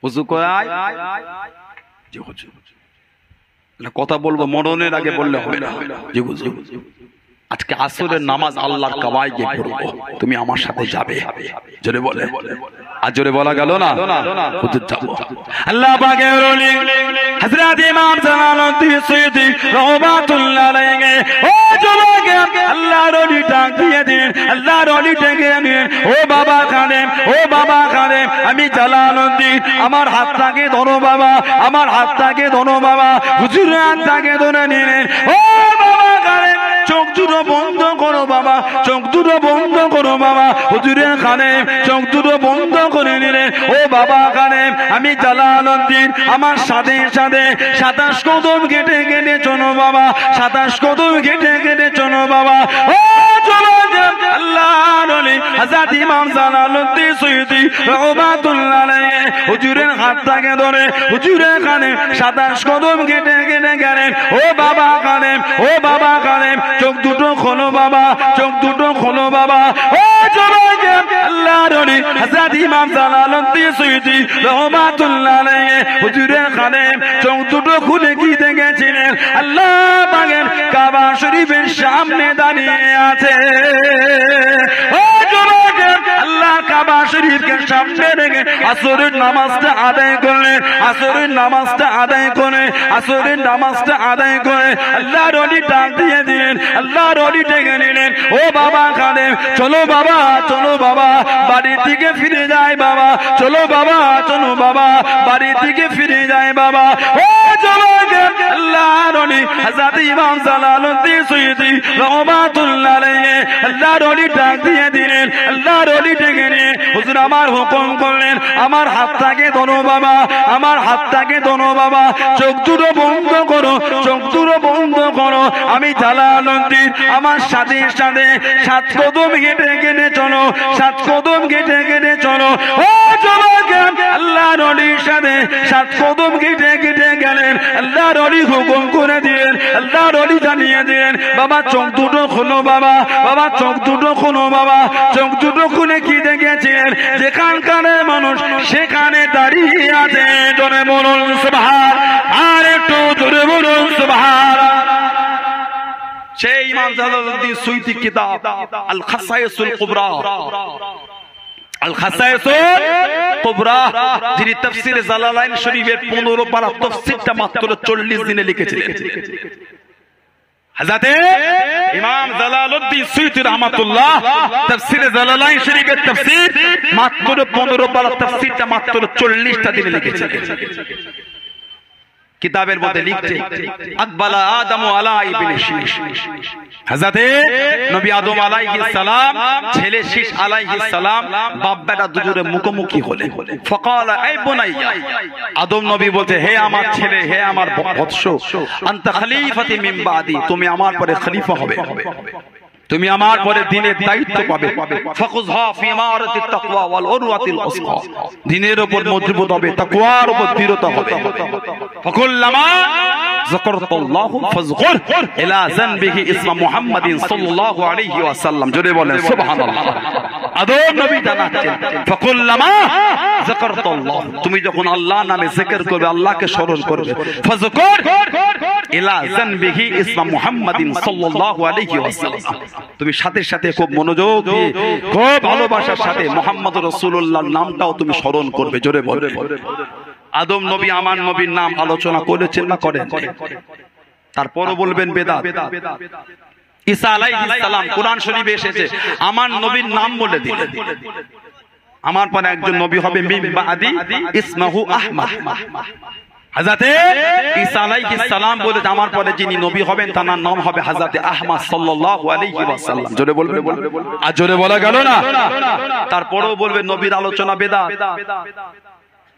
ওযু করায়? জি হুজুর। কথা বলবো মরণের আগে বললে হবে না। জি হুজুর আজকে আসরের নামাজ আল্লাহর কাবায় গিয়ে পড়বো, তুমি আমার সাথে যাবে। জোরে বলে, আর জোরে বলা গেল না হুজুর যাবো। আল্লাহ পাকের ওলি হযরত ইমাম জালালউদ্দিন সুয়ুতী রাহমাতুল্লাহ আলাইহি ও যুবক আল্লাহর ওলি ডাক দিয়ে দিন, আল্লাহর ওলি ডেকে নিন, ও বাবা খাদেম, ও বাবা খাদেম, আমি জালালউদ্দিন, আমার হাতটাকে ধরো বাবা, আমার হাতটাকে ধরো বাবা। হুজুরের হাতটাকে ধরে নিলেন, ও বাবা খাদেম চোখ দুটো বন্ধ করো বাবা, চোখ দুটো বন্ধ করো বাবা। হুজুরের খাদেম চোখ দুটো বন্ধ করে নিলেন, ও বাবা খাদেম আমি জালালউদ্দিন, আমার সাথে সাথে ২৭ কদম কেটে কেটে চলো বাবা, ২৭ কদম কেটে কেটে চলো বাবা। ও চলো আল্লাহর ওলি হযরত ইমাম জালালউদ্দিন সুয়ুতী রাহমাতুল্লাহ আলাইহি হুজুরের হাতটাকে ধরে হুজুরের খাদেম ২৭ কদম কেটে কেটে গেলেন। ও বাবা খাদেম, ও বাবা খাদেম চোখ দুটো খোলো বাবা, চোখ দুটো খোলো বাবা। ও যুবক আল্লাহর ওলি হযরত ইমাম জালালউদ্দিন সুয়ুতী রাহমাতুল্লাহ আলাইহি হুজুরের খাদেম চোখ দুটো খুলে কি দেখেছিলেন? আল্লাহ পাকের কাবা শরীফের সামনে দাঁড়িয়ে আছে। ও যুবক আল্লাহ কাবা শরীফকে সামনে রেখে আসরের নামাজটা আদায় করলেন, আসরের নামাজটা আদায় করে, আসরের নামাজটা আদায় করে আল্লাহর ওলি ডাক দিয়ে দিলেন, আল্লাহর ওলি ডেকে নিলেন, ও বাবা খাদেম চলো বাবা, চলো বাবা বাড়ির দিকে ফিরে যায় বাবা, চলো বাবা, চলো বাবা বাড়ির দিকে ফিরে যায় বাবা। ও চলো আল্লাহর ওলি হযরত ইমাম জালালউদ্দিন সুয়ুতী রাহমাতুল্লাহ আলাইহি আল্লাহর ওলি ডাক দিয়ে দিলেন, আল্লাহর ওলি ডেকে নিয়ে হুজুর আমার হুকুম করলেন, আমার হাতটাকে ধরো বাবা, আমার হাতটাকে ধরো বাবা, চোখ দুটো বন্ধ করো, চোখ দুটো বন্ধ করো। আমি জালালউদ্দিন আমার সাথে সাথে ৭ কদম কেটে কেটে চলো, ৭ কদম কেটে কেটে চলো। ও যুবক আল্লাহর ওলির সাথে ৭ কদম কেটে কেটে গেলেন, আল্লাহর ওলি হুকুম করে দিলেন, আল্লাহর ওলি জানিয়ে দিলেন, বাবা চোখ দুটো খোলো বাবা, বাবা চোখ দুটো খোলো বাবা। চোখ দুটো খুলে কি দেখেছিলেন? যেখানকার মানুষ সেখানে দাঁড়িয়ে আছে। জোরে বলুন সুবহান, আর একটু জোরে বলুন সুবহান। সেই ইমাম জালালউদ্দিন সুয়ুতী কিতাব আল খাসাইসুল কুবরা আল খাসায়েসুল কুবরা, যিনি তাফসীরে জালালাইন শরীফের 15 পারা তাফসীরটা মাত্র 40 দিনে লিখেছিলেন। হযরত ইমাম জালালউদ্দিন সুয়ুতী রাহমাতুল্লাহ তাফসীরে জালালাইন শরীফের তাফসীর মাত্র 15 পারা তাফসীরটা মাত্র 40টা দিনে লিখেছিলেন। কিতাবের মধ্যে লিখছে আকবালা আদমু আলা ইবনে শীশ, হযরত নবী আদম আলাইহিস সালাম ছেলে শীশ আলাইহিস সালাম বাপ বেটা দুজনে মুখোমুখি হলেন। ফাকালা আই বুনাইয়া, আদম নবী বলতে হে আমার ছেলে, হে আমার বৎস, আনতা খলিফাতি মিন বাদি, তুমি আমার পরে খলিফা হবে, তুমি আমার পরে দ্বীনের দায়িত্ব পাবে। ফাকুযহা ফি মারাতিত তাকওয়া ওয়াল উরওয়াতিল উসকা, দ্বীনের উপর মজবুত হবে, তাকওয়ার উপর দৃঢ়তা হবে। ফাকুল্লামা যাকারতাল্লাহু ফাযকুর ইলা যানবিহি ইসমা মুহাম্মাদিন সাল্লাল্লাহু আলাইহি ওয়াসাল্লাম, জোরে বলেন সুবহানাল্লাহ। আদম নবী জানাচ্ছেন ফাকুল্লামা যাকারতাল্লাহ, তুমি যখন আল্লাহর নামে জিকির করবে, আল্লাহকে স্মরণ করবে, ফাযকুর ইলা যানবিহি ইসমা মুহাম্মাদিন সাল্লাল্লাহু আলাইহি ওয়াসাল্লাম, তুমি সাথে সাথে খুব মনোযোগ দিয়ে খুব ভালোবাসার সাথে মুহাম্মদ রাসূলুল্লাহর নামটাও তুমি স্মরণ করবে, জোরে বলবে। আদম নবী আমার নবীর নাম আলোচনা করেছেন না করেন? তারপরও বলবেন বেদাত। ঈসা আলাইহিস সালাম কোরআন শরীফে এসেছে আমার নবীর নাম বলে দিলেন, আমার পরে একজন নবী হবে মিন বাদি ইসমহু আহমদ। হযরত ঈসা আলাইহিস সালাম বলে আমার পরে যিনি নবী হবেন তার নাম হবে হযরত আহমদ সাল্লাল্লাহু আলাইহি ওয়াসাল্লাম, জোরে বলবে। আর জোরে বলা গেল না? তারপরেও বলবে নবীর আলোচনা বেদাত,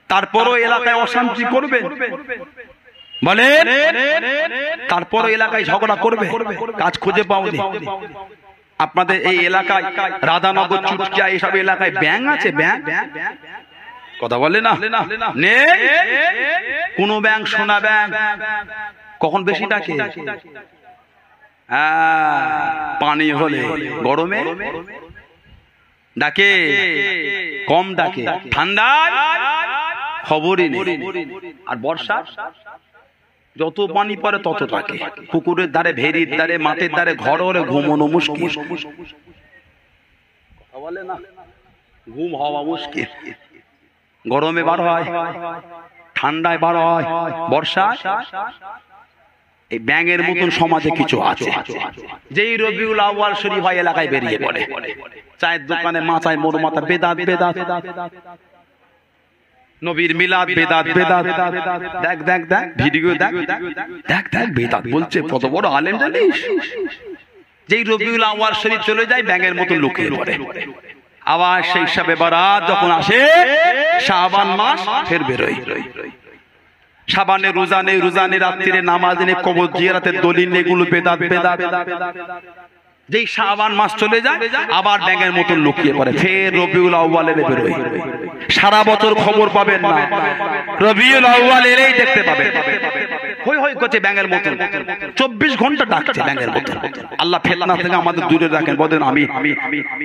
তারপরও এলাকায় অশান্তি করবে, বলেন তারপরও এলাকায় ঝগড়া করবে, কাজ খুঁজে পাওনি। আপনাদের এই এলাকায় রাধানগর, চুটকিয়া এইসব এলাকায় ব্যাংক আছে? ব্যাংক কথা বলে না, নেই কোন ব্যাংক? সোনা ব্যাংক কখন বেশি ডাকে? পানি হলে, গরমে ডাকে, কম ডাকে, ঠান্ডা খবরই নেই। আর বর্ষা যত পানি পড়ে তত থাকে, পুকুরের ধারে, ভেরির ধারে, মাঠের ধারে ঘর হলে ঘুমানো মুশকিল, ঘুম হওয়া মুশকিল। গরমে বার হয়, ঠান্ডায় বার হয়, বর্ষায়। এই ব্যাঙের মতন সমাজে কিছু আছে, যেই রবিউল আউয়াল শরীফ হয় এলাকায় বেরিয়ে পড়ে, চায়ের দোকানে মাথায় মোর মাথা বেদাত বেদাত, নবীর মিলাদ বেদাত বেদাত, দেখ দেখ দেখ ভিডিও দেখ দেখ দেখ বেদাত বলছে, কত বড় আলেম জানিস? যেই রবিউল আউয়াল শরীফ চলে যায় ব্যাঙের মতন লুকিয়ে পড়ে। আবার সেই শবে বারাত যখন আসে, শাবান মাস ফের বেরোয়, শাবানে রোজা নেই, রোজা নেই, রাত্রিরে নামাজ নেই, কবর জিয়ারতের দলিল নেই, এগুলো বেদাত বেদাত। যেই শাবান মাস চলে যায় আবার ব্যাঙের মতন লুকিয়ে পড়ে, ফের রবিউল আউয়ালে বেরোয়। সারা বছর খবর পাবেন না, রবিউল আউয়াল এলেই দেখতে পাবেন হই হই করছে ব্যাঙের মতন, 24 ঘন্টা ডাকছে ব্যাঙের মতন। আল্লাহ ফিতনা থেকে আমাদের দূরে রাখেন। বলেন আমি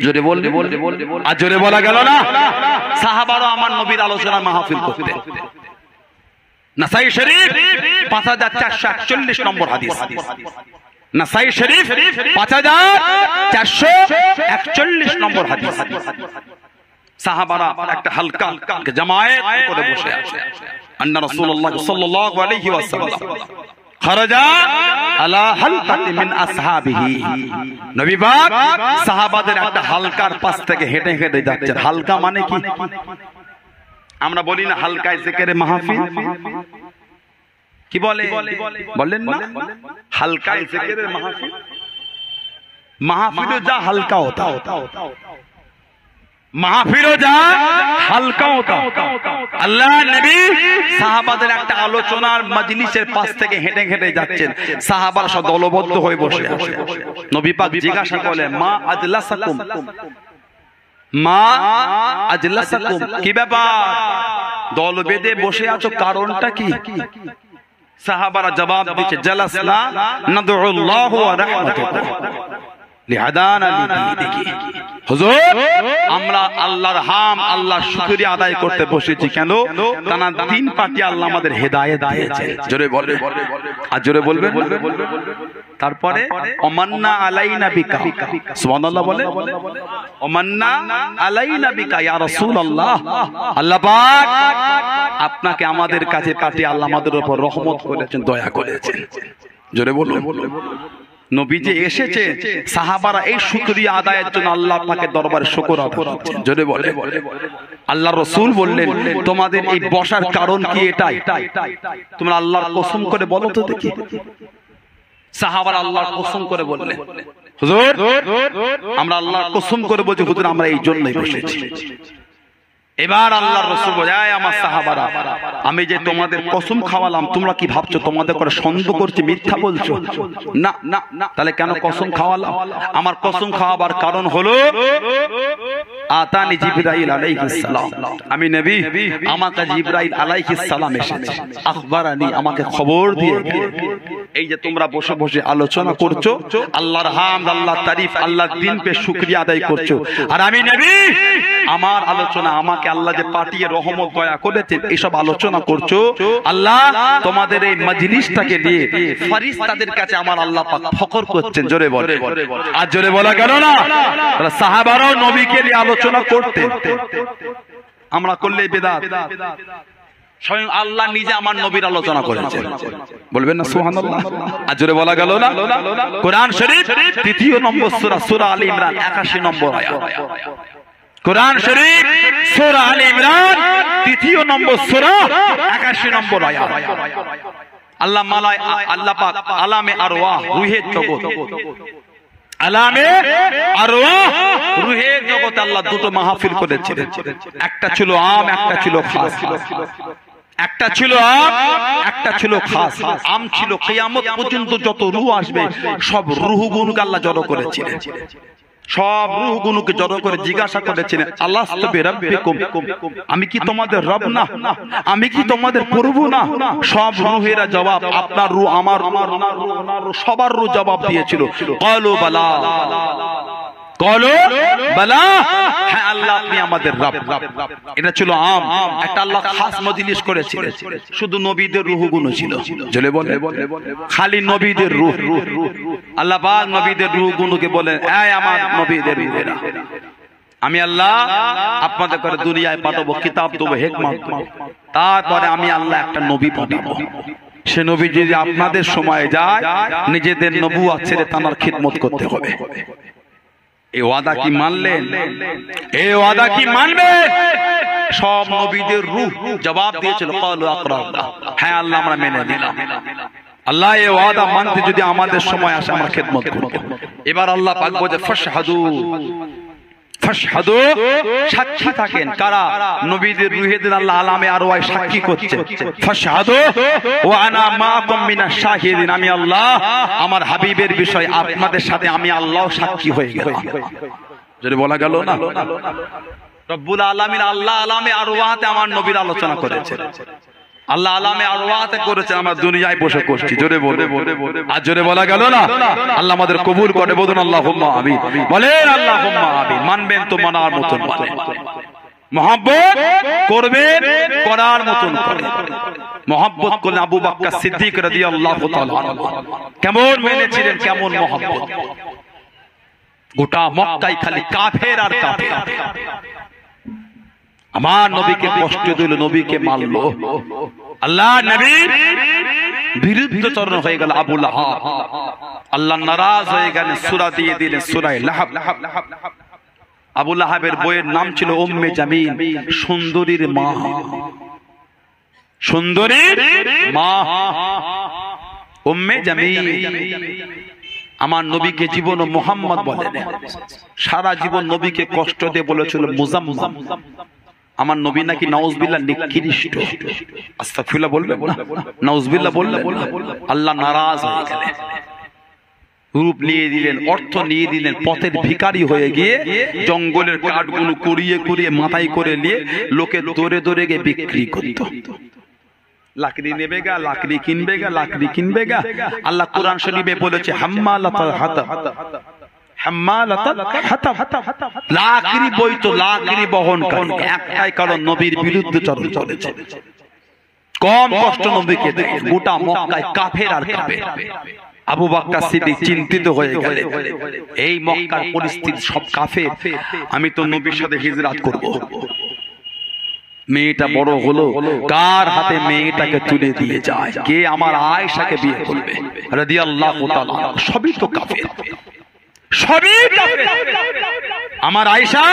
জোরে বললে, আর জোরে বলা গেল না? সাহাবারা আমার নবীর আলোচনা মাহফিল করতেন। নাসাই শরীফ 5441 নম্বর হাদিস, নাসাই শরীফ 5441 নম্বর হাদিস। সাহাবারা একটা হালকা জামায়াত করে বসে আছে। আন্না রাসূলুল্লাহ সাল্লাল্লাহু আলাইহি ওয়াসাল্লাম খারাজা আলা হালকাতি মিন আসহাবিহি, নবী পাক সাহাবাদের একটা হালকার পাশ থেকে হেঁটে হেঁটে যাচ্ছেন। হালকা মানে কি? আমরা বলি না হালকায় জিকিরে মাহফিল, কি বলে বলেন না? হালকায় জিকিরে মাহফিল, মাহফিল যা হালকা হতা, মাহফিলও যা হালকা হতা। আল্লাহ নবী সাহাবাদের একটা আলোচনার মজলিসের পাশ থেকে হেঁটে হেঁটে যাচ্ছেন, সাহাবারা সব দলবদ্ধ হয়ে বসে আছে। নবী পাক জিজ্ঞাসা করলেন মা আজলাসাকুম, মা আজলাসাকুম, কি ব্যাপার দল বেঁধে বসে আছো, কারণটা কি? সাহাবারা জবাব দিচ্ছে জালাসনা নাদউল্লাহ ওয়া রাহমাতুহু, হুজুর আমরা আল্লাহর হাম আল্লাহর শুকরিয়া আদায় করতে বসেছি কেন? কারণ তিন পাটি আল্লাহ আমাদের হেদায়েত দিয়েছে। জোরে বলে আর জোরে বলবেন। তারপরে ওমান্না আলাইনা বিকা, সুবহানাল্লাহ বলে। ওমান্না আলাইনা বিকা ইয়া রাসূলুল্লাহ, আল্লাহ পাক আপনাকে আমাদের কাছে পাঠিয়ে আল্লাহ আমাদের উপর রহমত করেছেন, দয়া করেছেন। জোরে বলুন। নবী যে এসেছে, সাহাবারা এই শুকরিয়া আদায়ের জন্য আল্লাহ পাকের দরবারে শুকর আদায় করছেন। জোরে বলে। আল্লাহ রাসূল বললেন তোমাদের এই বসার কারণ কি এটাই? তোমরা আল্লাহর কসম করে বলো তো দেখি। সাহাবারা আল্লাহর কসম করে বললেন হুজুর আমরা আল্লাহর কসম করে বলছি হুজুর আমরা এই জন্যই বসেছি। এবার আল্লাহর রাসূল বলে আমার সাহাবারা আমি যে তোমাদের কসম খাওয়ালাম তোমরা কি ভাবছো তোমাদের করে সন্দেহ করছি, মিথ্যা বলছো? না না না। তাহলে কেন কসম খাওয়ালাম? আমার কসম খাওয়াবার কারণ হলো আতানি জিবরাইল আলাইহিস সালাম, আমি নবী আমাকে জিবরাইল আলাইহিস সালাম এসেছে, আখবারানি আমাকে খবর দিয়ে এই যে তোমরা বসে বসে আলোচনা করছো আল্লাহর হামদ আল্লাহর তারিফ আল্লাহর দিন পে শুকরিয়া আদায় করছো, আর আমি নবী আমার আলোচনা আমাকে আল্লাহ যে পাঠিয়ে রহমত দয়া করেছেন এইসব আলোচনা করছো, আল্লাহ তোমাদের এই মজলিসটাকে নিয়ে ফেরেশতাদের কাছে আমার আল্লাহ পাক ফখর করছেন। জোরে বলে আর জোরে বলা গেল না? তাহলে সাহাবারাও নবীকে নিয়ে আলোচনা করতেন, আমরা করলে বেদাত। স্বয়ং আল্লাহ নিজে আমার নবীর আলোচনা করেছেন, বলবেন না সুবহানাল্লাহ? আর জোরে বলা গেল না? কোরআন শরীফ 3 নম্বর সূরা সূরা আলে ইমরান 81 নম্বর আয়াত। কোরআন শরীফ সূরা আলে ইমরান 3 নম্বর সূরা 81 নম্বর আয়াত। আল্লাহ মালায় আল্লাহ পাক আলামে আরওয়াহ রূহের জগৎ, আলামে আরওয়াহ রূহের জগতে আল্লাহ দুটো মাহফিল করেছিলেন, একটা ছিল আম একটা ছিল খাস। একটা ছিল আম একটা ছিল খাস। আম ছিল কিয়ামত পর্যন্ত যত রূহ আসবে সব রূহগুলোকে আল্লাহ জড়ো করেছিলেন, সব রূহগুলোকে জড়ো করে জিজ্ঞাসা করেছিলেন আলাস্তু বিরাব্বিকুম, আমি কি তোমাদের রব না? আমি কি তোমাদের প্রভু না? সব রূহেরা জবাব আপনার রূহ আমার রূহ সবার রূহ জবাব দিয়েছিল ক্বালু বালা, ক্বালু বালা, হ্যাঁ আল্লাহ আপনি আমাদের রব। এটা ছিল আম। একটা আল্লাহ খাস মজলিস করেছিলেন, শুধু নবীদের রূহগুলো ছিল। জলে বলে খালি নবীদের রূহ। আল্লাহ পাক নবীদের রূহগুলোকে বলেন এই আমার নবীদের রূহেরা, আমি আল্লাহ আপনাদের করে দুনিয়ায় পাঠাবো, কিতাব দেবো, হিকমত দেবো, তারপরে আমি আল্লাহ একটা নবী পাঠাবো। সে নবী যদি আপনাদের সময় যায় নিজেদের নবুয়ত ছেড়ে তার খিদমত করতে হবে। এই ওয়াদা কি মানলেন? এই ওয়াদা কি মানবেন? সব নবীদের রূহ জবাব দিয়েছিল ক্বালু আকরারনা, হ্যাঁ আল্লাহ আমরা মেনে নিলাম। আল্লাহ এই ওয়াদা মানতে যদি আমাদের সময় আসে আমরা খিদমত করব। এবার আল্লাহ পাক বলে ফাশহাদু, ফাশহাদু সাক্ষী থাকেন কারা? নবীদের রূহেদের আল্লাহ আলামে আরওয়ায় সাক্ষী করছে। ফাশহাদু ওয়া আনা মাআকুম মিনাশ শাহিদিন, আমি আল্লাহ আমার হাবিবের বিষয় আপনাদের সাথে আমি আল্লাহ সাক্ষী হয়ে গেলাম। যদি বলা গেল না রব্বুল আলামিন আল্লাহ আলামে আরওয়াতে আমার নবীর আলোচনা করেছেন, আল্লাহ আলামে আরওয়াতে করেছেন, আমরা দুনিয়ায় বসে করছি। জোরে বলে আর জোরে বলা গেল না? আল্লাহ আমাদের কবুল করে, বলুন আল্লাহুম্মা আমিন। বলেন আল্লাহুম্মা আমিন। মানবেন তো মানার মতন মানেন, মহব্বত করবেন করার মতন করেন। মহব্বত করলেন আবু বকর সিদ্দিক রাদিয়াল্লাহু তাআলা আনহু কেমন মেনেছিলেন, কেমন মহব্বত। গোটা মক্কায় খালি কাফের আর কাফের। আমার নবীকে কষ্ট দিল, নবীকে মারল, আল্লাহ নবীর বিরুদ্ধ চরণ হয়ে গেল আবু লাহাব। আল্লাহ নারাজ হয়ে গেলেন, সূরা দিয়ে দিলেন সূরা লাহাব। আবু লাহাবের বইয়ের নাম ছিল উম্মে জামিল, সুন্দরীর মা। সুন্দরীর মা উম্মে জামিল। আমার নবীকে জীবন ও মুহাম্মদ বলেন, সারা জীবন নবীকে কষ্ট দিয়ে বলেছিল মুজাম্মাম। আমার নবী নাকি নাউজুবিল্লাহ নিকৃষ্ট। আস্তাগফিরুল্লাহ বলবেন না, নাউজুবিল্লাহ বললেন, আল্লাহ নারাজ হয়ে গেলেন, রূপ নিয়ে দিলেন, অর্থ নিয়ে দিলেন, পথের ভিখারি হয়ে গিয়ে জঙ্গলের কাঠগুলো কুড়িয়ে কুড়িয়ে মাথায় করে নিয়ে লোকে দৌড়ে দৌড়ে গিয়ে বিক্রি করত। লাকড়ি নেবে গা, লাকড়ি কিনবে গা, লাকড়ি কিনবে গা। আল্লাহ কোরআন শরীফে বলেছে হাম্মালাতুল হাতাব, হাম্মালাতাল হাতাব, লাকড়ি বইতো, লাকড়ি বহনকারী। একটাই কারণ নবীর বিরুদ্ধে চরণ চলেছে। কম কষ্ট নবীকে দেয়, গোটা মক্কায় কাফের আর কাফের। আবু বকর সিদ্দিক চিন্তিত হয়ে গেলেন, এই মক্কার পরিস্থিতি সব কাফের, আমি তো নবীর সাথে হিজরত করব। মেয়েটা বড় হলো, কার হাতে মেয়েটাকে তুলে দিয়ে যায়? কে আমার আয়েশাকে বিয়ে করবে রাদিয়াল্লাহু তাআলা। সবই তো কাফের, সবই কাফের। আমার আয়েশা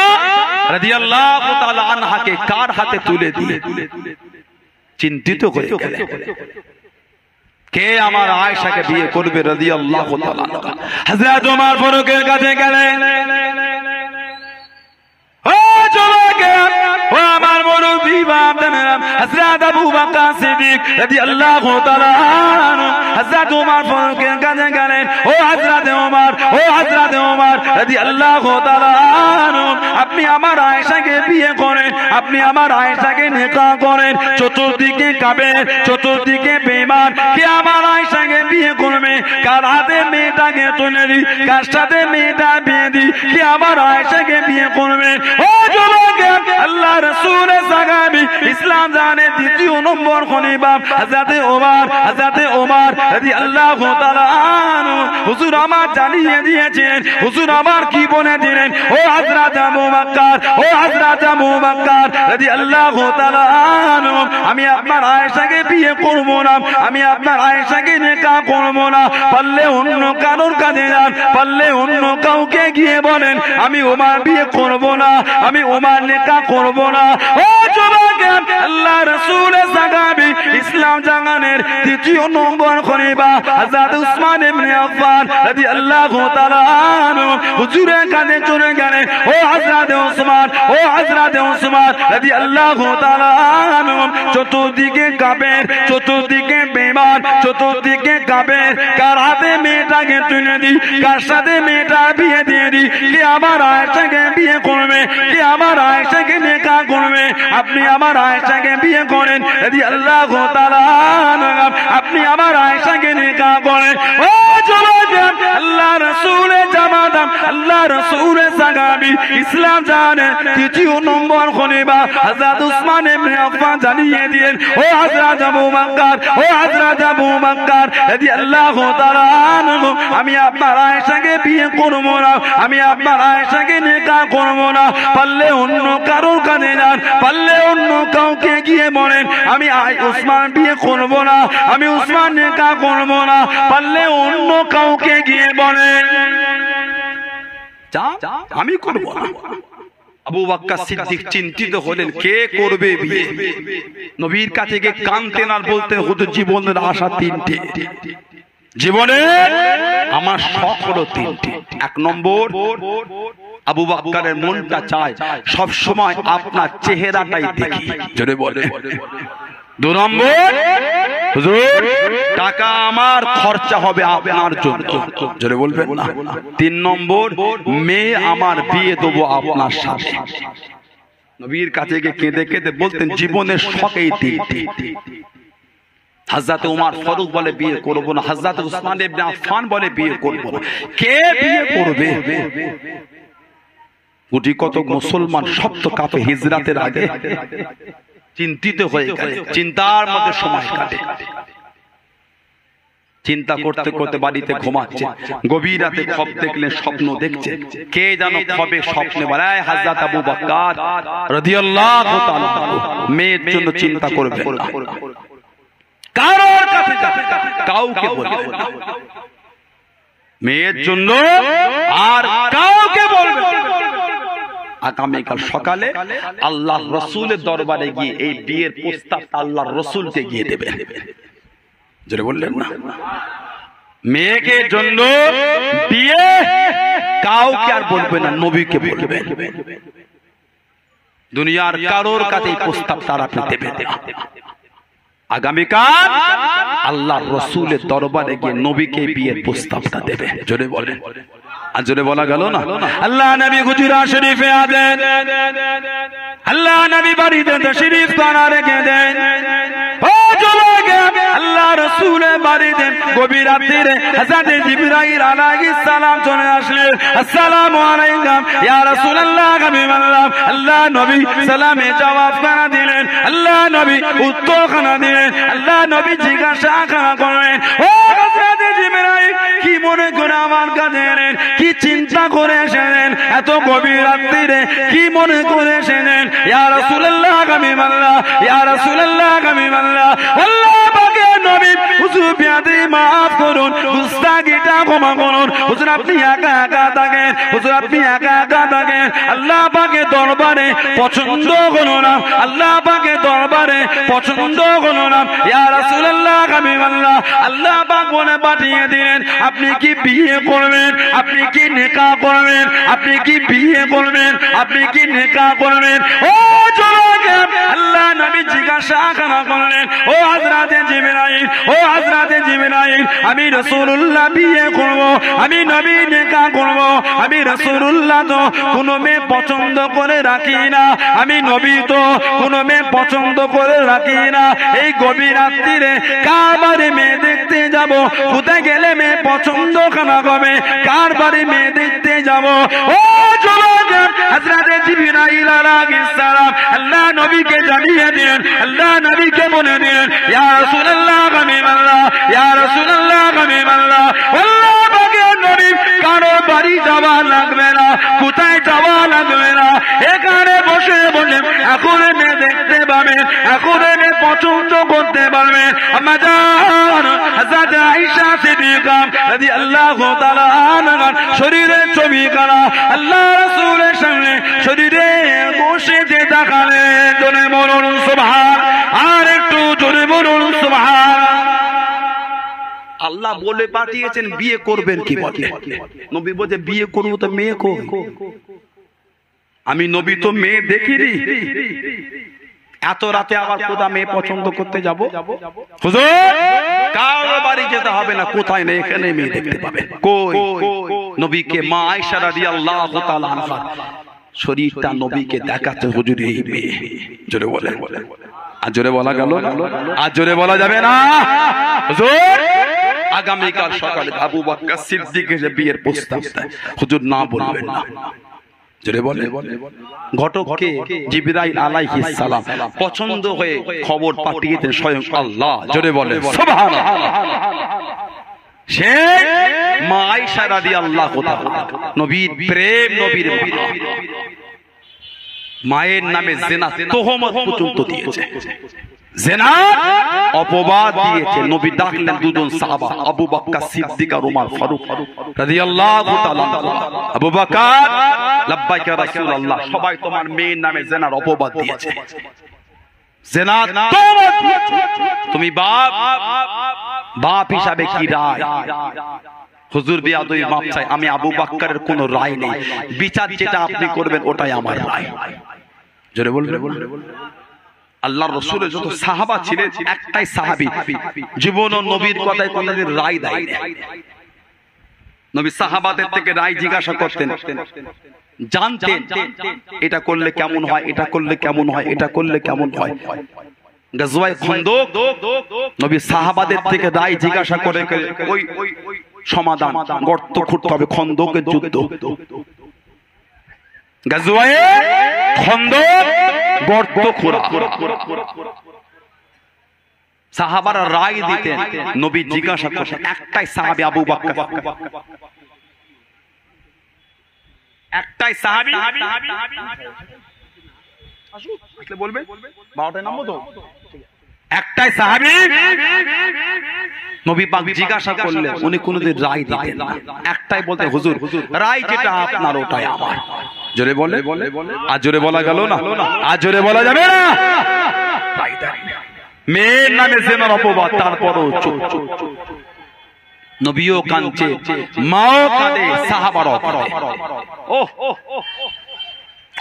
রাদিয়াল্লাহু তাআলা আনহাকে কার হাতে তুলে দিয়ে চিন্তিত হয়ে গেলেন, কে আমার আয়েশাকে বিয়ে করবে রাদিয়াল্লাহু তাআলা। হযরত ওমর ফারুকের কাছে গেলেন, ও জোয়াকে, ও আমার মুরব্বি বাপ জানেন হযরত আবু বকর সিদ্দিক রাদিয়াল্লাহু তাআলা হযরত ওমর ফারুকের কাছে গেলেন, ও হযরত ওমর, ও হযরত ওমর রাদিয়াল্লাহু তাআলা, আপনি আমার আয়েশাকে বিয়ে করেন, আপনি আমার আয়েশাকে নিকাহ করেন। চতুর্দিকে কাফের, চতুর্দিকে বেঈমান, কে আমার আয়েশাকে বিয়ে করবে? কার হাতে মেয়েটাকে তুলে দিই, কার সাথে মেয়েটা বিয়ে দিই, কে আমার আয়েশাকে বিয়ে করবে? ও যুবক, আল্লাহ রাসূলের সাহাবী, ইসলাম জানে দ্বিতীয় নম্বর খলিফা হযরত ওমর, হযরত ওমর রাদিয়াল্লাহু তাআলা হুজুর আমার জানিয়ে দিয়েছেন, হুজুর আমার কি বলে দিলেন, ও হযরত আবু বকর, ও হযরত আবু বকর রাদিয়াল্লাহু তাআলা, আমি আপনার আয়েশাকে বিয়ে করব না, আমি আপনার আয়েশাকে নিকাহ করব না। পারলে অন্য কারোর কাছে যান, পারলে অন্য কাউকে গিয়ে বলেন আমি ওমর বিয়ে করব না, আমি ওমর নিকাহ করব না। ও যুবক, আল্লাহ রাসূলের সাহাবী, ইসলাম জাগানের দ্বিতীয় নম্বর খলিফা হযরত উসমান ইবনে আফফান রাদিয়াল্লাহু তাআলা হুজুরের কাছে চলে গেলেন, ও হযরত উসমান, ও হযরত উসমান রাদিয়াল্লাহু তাআলা, চতুর্দিকে কাফের, চতুর্দিকে বেঈমান, চতুর্দিকে কাফের, কার হাতে মেয়েটাকে তুলে দিই, কার সাথে মেয়েটা বিয়ে দিয়ে দিই, কে আমার আয়েশাকে বিয়ে করবে, কে আমার আয়েশাকে নিকাহ করবে? আপনি আমার আয়েশাকে বিয়ে করেন রাদিয়াল্লাহু তাআলা, আপনি আমার আয়েশাকে নিকাহ করেন। ও যুবক, আল্লাহ রাসূলের জামাত, আল্লাহ রাসূলের সাহাবী, ইসলাম জানে তৃতীয় নম্বর খলিফা হযরত উসমান ইবনে আফফান জানিয়ে দিলেন, ও হযরত আবু বকর, ও হযরত আবু বকর রাদিয়াল্লাহু তাআলা, আমি আপনার আয়েশাকে বিয়ে করব না, আমি আপনার আয়েশাকে নিকাহ করব না। পারলে অন্য কারোর কাছে যান, পারলে অন্য কাউকে গিয়ে বলেন আমি উসমান বিয়ে করব না, আমি উসমান নিকাহ করব না। পারলে অন্য কাউকে গিয়ে বলেন আমি করব না। আবু বকর সিদ্দিক চিন্তিত হলেন, কে করবে বিয়ে? নবীর কাছে গিয়ে কাঁদতেন আর বলতেন, হুজুর জীবনের আশা তিনটে, জীবনে আমার শখ হলো তিনটে। এক নম্বর, আবু বকরের মনটা চায় সব সময় আপনার চেহারাটাই দেখি, জোরে বলে। দু নম্বর, হুজুর টাকা আমার খরচা হবে আপনার জন্য, জোরে বলবেন না। তিন নম্বর, মেয়ে আমার বিয়ে দেবো আপনার সাথে। নবীর কাছে গিয়ে কেঁদে কেঁদে বলতেন জীবনের শখ এই তিনটি। হযরত ওমর ফারুক বলে বিয়ে করব না, হযরত উসমান ইবনে আফফান বলে বিয়ে করব না। কে বিয়ে করবে? কোটি কত মুসলমান সব তো কাফে হিজরাতের আগে চিন্তিত হয়ে গেছে, চিন্তার মধ্যে সময় কাটে, চিন্তা করতে করতে বাড়িতে ঘুমাচ্ছে, গভীর রাতে খব দেখলেন, স্বপ্ন দেখছে, কে জানো খবে স্বপ্নে বলে হযরত আবু বকর রাদিয়াল্লাহু তাআলা মেয়ের জন্য চিন্তা করবে না, কারোর কাছে যাবে কাউকে বলবে না, মেয়ের জন্য আর কাউকে বলবে না। আগামীকাল সকালে আল্লাহর রাসূলের দরবারে গিয়ে এই বিয়ের প্রস্তাব আল্লাহর রাসূলকে গিয়ে দেবে, জোরে বললেন না। মেয়েকে জন্য বিয়ে কাউকে আর বলবে না, নবীকে বলবে। দুনিয়ার কারোর কাছে প্রস্তাব তারা দেবে না। আগামীকাল আল্লাহর রাসূলের দরবারে গিয়ে নবীকে বিয়ের প্রস্তাবটা দেবে, জোরে বলেন। আর জোরে বলা গেল না। আল্লাহ নবী হুজুরা শরীফে আছেন, আল্লাহ নবী বাড়িতে শরীফ খানা রেখে দেন। ও আল্লাহ রাসূলের বাড়িতে গভীর রাতে হযরত জিবরাইল আলাইহিস সালাম চলে আসলেন। আসসালামু আলাইকুম ইয়া রাসূলুল্লাহ, হাবিবাল্লাহ। আল্লাহ নবী সালামে জবাব খানা দিলেন, আল্লাহ নবী উত্তর খানা দিলেন, আল্লাহ নবী জিজ্ঞাসা খানা করলেন, ও হযরত জিবরাইল কি মনে করে আমার কাছে এলেন, কি চিন্তা করে এসেছেন এত গভীর রাতে, কি মনে করে এসেছেন? ইয়া রাসূলুল্লাহ, হাবিবাল্লাহ, ইয়া রাসূলুল্লাহ, হাবিবাল্লাহ। আল্লাহ পাকের নবী হুজুর বিয়াদি মাফ করুন, গুস্তাখিটা ক্ষমা করুন। হুজুর আপনি একা একা থাকেন, হুজুর আপনি একা একা থাকেন। আল্লাহ পাকের দরবারে পছন্দ হলো না, আল্লাহ পাকের দরবারে পছন্দ হলো না। ইয়া রাসূলুল্লাহ, হাবিবাল্লাহ, আল্লাহ পাক বলে পাঠিয়ে দিলেন, আপনি কি বিয়ে করবেন? আপনি কি নিকাহ করবেন? আপনি কি বিয়ে করবেন? আপনি কি নিকাহ করবেন? ও জনগণ, আল্লাহ নবী জিজ্ঞাসা করলেন, ও হযরত জিবরাইল, ও হযরত জিবরাইল, আমি রাসূলুল্লাহ বিয়ে করব, আমি নবী নিকাহ করব। আমি রাসূলুল্লাহ তো কোনো মেয়ে পছন্দ করে রাখি না, আমি নবী তো কোনো মেয়ে পছন্দ করে রাখি না। এই গভীর রাত্রিরে কার বাড়ি মেয়ে দেখতে যাব? কোথায় গেলে মেয়ে পছন্দ খানা হবে? কার বাড়ি মেয়ে দেখতে যাব? ও জনগণ, হযরত জিবরাইল আলাইহিস সালাম আল্লাহ নবীকে জানিয়ে দিলেন, আল্লাহ নবীকে বলে দিলেন, ইয়া রাসূলুল্লাহ, হাবিবাল্লাহ, ইয়া রাসূলুল্লাহ, হাবিবাল্লাহ। আল্লাহ পাকের নবী কারো বাড়ি যাওয়া লাগবে না, কোথায় যাওয়া লাগবে না, এখানে বসে বসে এখন মেয়ে দেখতে পাবেন, এখন মেয়ে পছন্দ করতে পারবেন। আম্মা জান হযরত আয়েশা সিদ্দিকা রাদিয়াল্লাহু তাআলা আনহা শরীরের ছবি করা আল্লাহ রাসূলের সামনে শরীরে বসে যে দেখালেন, জোরে বলুন সুবহান, আর একটু জোরে বলুন সুবহান। আল্লাহ বলে পাঠিয়েছেন বিয়ে করবেন কি বলে? নবী বলে বিয়ে করবো তো মেয়ে কই? আমি নবী তো মেয়ে দেখিনি, এত রাতে আবার কোথা মেয়ে পছন্দ করতে যাব? হুজুর কারো বাড়ি যেতে হবে না, কোথায় নেই এখানে মেয়ে দেখতে পাবেন। কই? নবীকে মা আয়েশা রাদিয়াল্লাহু তাআলা আনহা শরীরটা নবীকে দেখাতে, হুজুর এই মেয়ে। জোরে বলে, আর জোরে বলা গেল না, আর জোরে বলা যাবে না। হুজুর আগামীকাল সকালে আবু বকর সিদ্দিক এসে বিয়ের প্রস্তাব দেয়, হুজুর না বলবেন না। জোরে বলে, ঘটককে জিবরাইল আলাইহিস সালাম পছন্দ হয়ে খবর পাঠিয়েছেন স্বয়ং আল্লাহ। জোরে বলে সুবহানাল্লাহ। সে মা আয়েশা রাদিয়াল্লাহু তাআলা নবীর প্রেম, নবীর মায়ের নামে জিনা তোহমত পর্যন্ত দিয়েছে, জিনা অপবাদ দিয়েছে। নবী ডাকলেন দুজন সাহাবা, আবু বকর সিদ্দিক আর ওমর ফারুক রাদিয়াল্লাহু তাআলা। আবু বকর লাব্বাইক ইয়া রাসূলুল্লাহ, সবাই তোমার মেয়ের নামে জিনার অপবাদ দিয়েছে, জিনা তোহমত দিয়েছে, তুমি বাপ হিসাবে কি রায়? হুজুর বিয়াদই মাপ চাই, আমি আবু বকরের কোনো রায় নেই, বিচার যেটা আপনি করবেন ওটাই আমার রায়। জোরে বলবেন। আল্লাহর রাসূলের যত সাহাবা ছিলেন, একটাই সাহাবী জীবন ও নবীর কথায় কোনদিন রায় দেয় না। নবী সাহাবাদের থেকে রায় জিজ্ঞাসা করতেন, জানতেন এটা করলে কেমন হয়, এটা করলে কেমন হয়, এটা করলে কেমন হয়। গাজওয়ায়ে খন্দক নবী সাহাবাদের থেকে রায় জিজ্ঞাসা করে ওই সমাধান, গর্ত খুঁড়তে হবে, খন্দকের যুদ্ধ। গাজওয়ায়ে খন্দক, গর্ত খোঁড়া। সাহাবারা রায় দিতেন, নবী জিজ্ঞাসা করতেন। একটাই সাহাবী আবু বকর, একটাই সাহাবী। আসলে বলবেন 12টায় নামবো তো। একটাই সাহাবী নবী পাক জিজ্ঞাসা করলেন, উনি কোনদিন রায় দিতেন না, একটাই বলতে, হুজুর রায় যেটা আপনার ওটাই আমার। জোরে বলে, আর জোরে বলা গেল না, আর জোরে বলা যাবে না। মেয়ের নামে জিনার অপবাদ, তারপরও চুপ। নবীও কাঁদছে, মাও কাঁদে, সাহাবারাও কাঁদে। ওহ,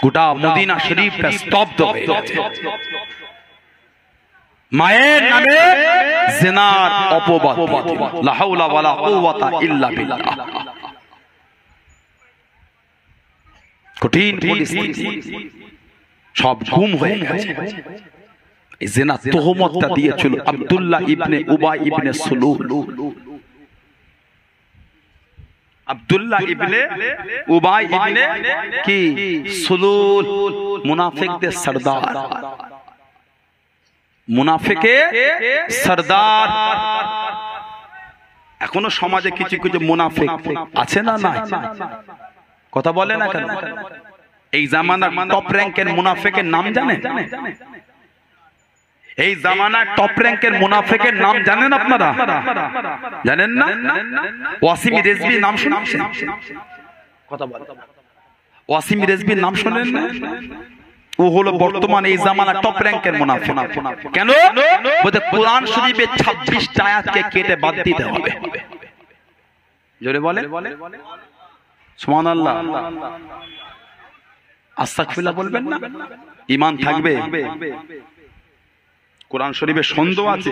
গোটা মদিনা শরীফটা স্তব্ধ হয়ে গেছে। মায়ের নামে জিনার অপবাদ, লা হাওলা ওয়ালা কুওয়াতা ইল্লা বিল্লাহ। কঠিন পরিস্থিতি, সব গুম হয়ে গেছে। এই জিনা তুহমতটা দিয়েছিল আব্দুল্লাহ ইবনে উবাই ইবনে সুলুল। আব্দুল্লাহ ইবনে উবাই ইবনে কি সুলুল, মুনাফিকদের সরদার, মুনাফিকের সরদার। এখনো সমাজে কিছু কিছু মুনাফিক আছে না? না, কথা বলে না কেন? এই জামানার টপ র্যাঙ্কের মুনাফিকের নাম জানেন? এই জামানার টপ র্যাঙ্কের মুনাফিকের নাম জানেন আপনারা? জানেন না? ওয়াসিম রেজভি নাম শুনেছেন? কথা বলে, ওয়াসিম রেজভির নাম শুনেন না? ও হলো বর্তমান এই জামানার টপ র্যাঙ্কের মুনাফিক। কেন? বলতে কোরআন শরীফের 26টা আয়াতকে কেটে বাদ দিতে হবে। জোরে বলে সুবহানাল্লাহ। আস্তাগফিরুল্লাহ বলবেন না? ঈমান থাকবে। কোরআন শরীফে সন্দেহ আছে,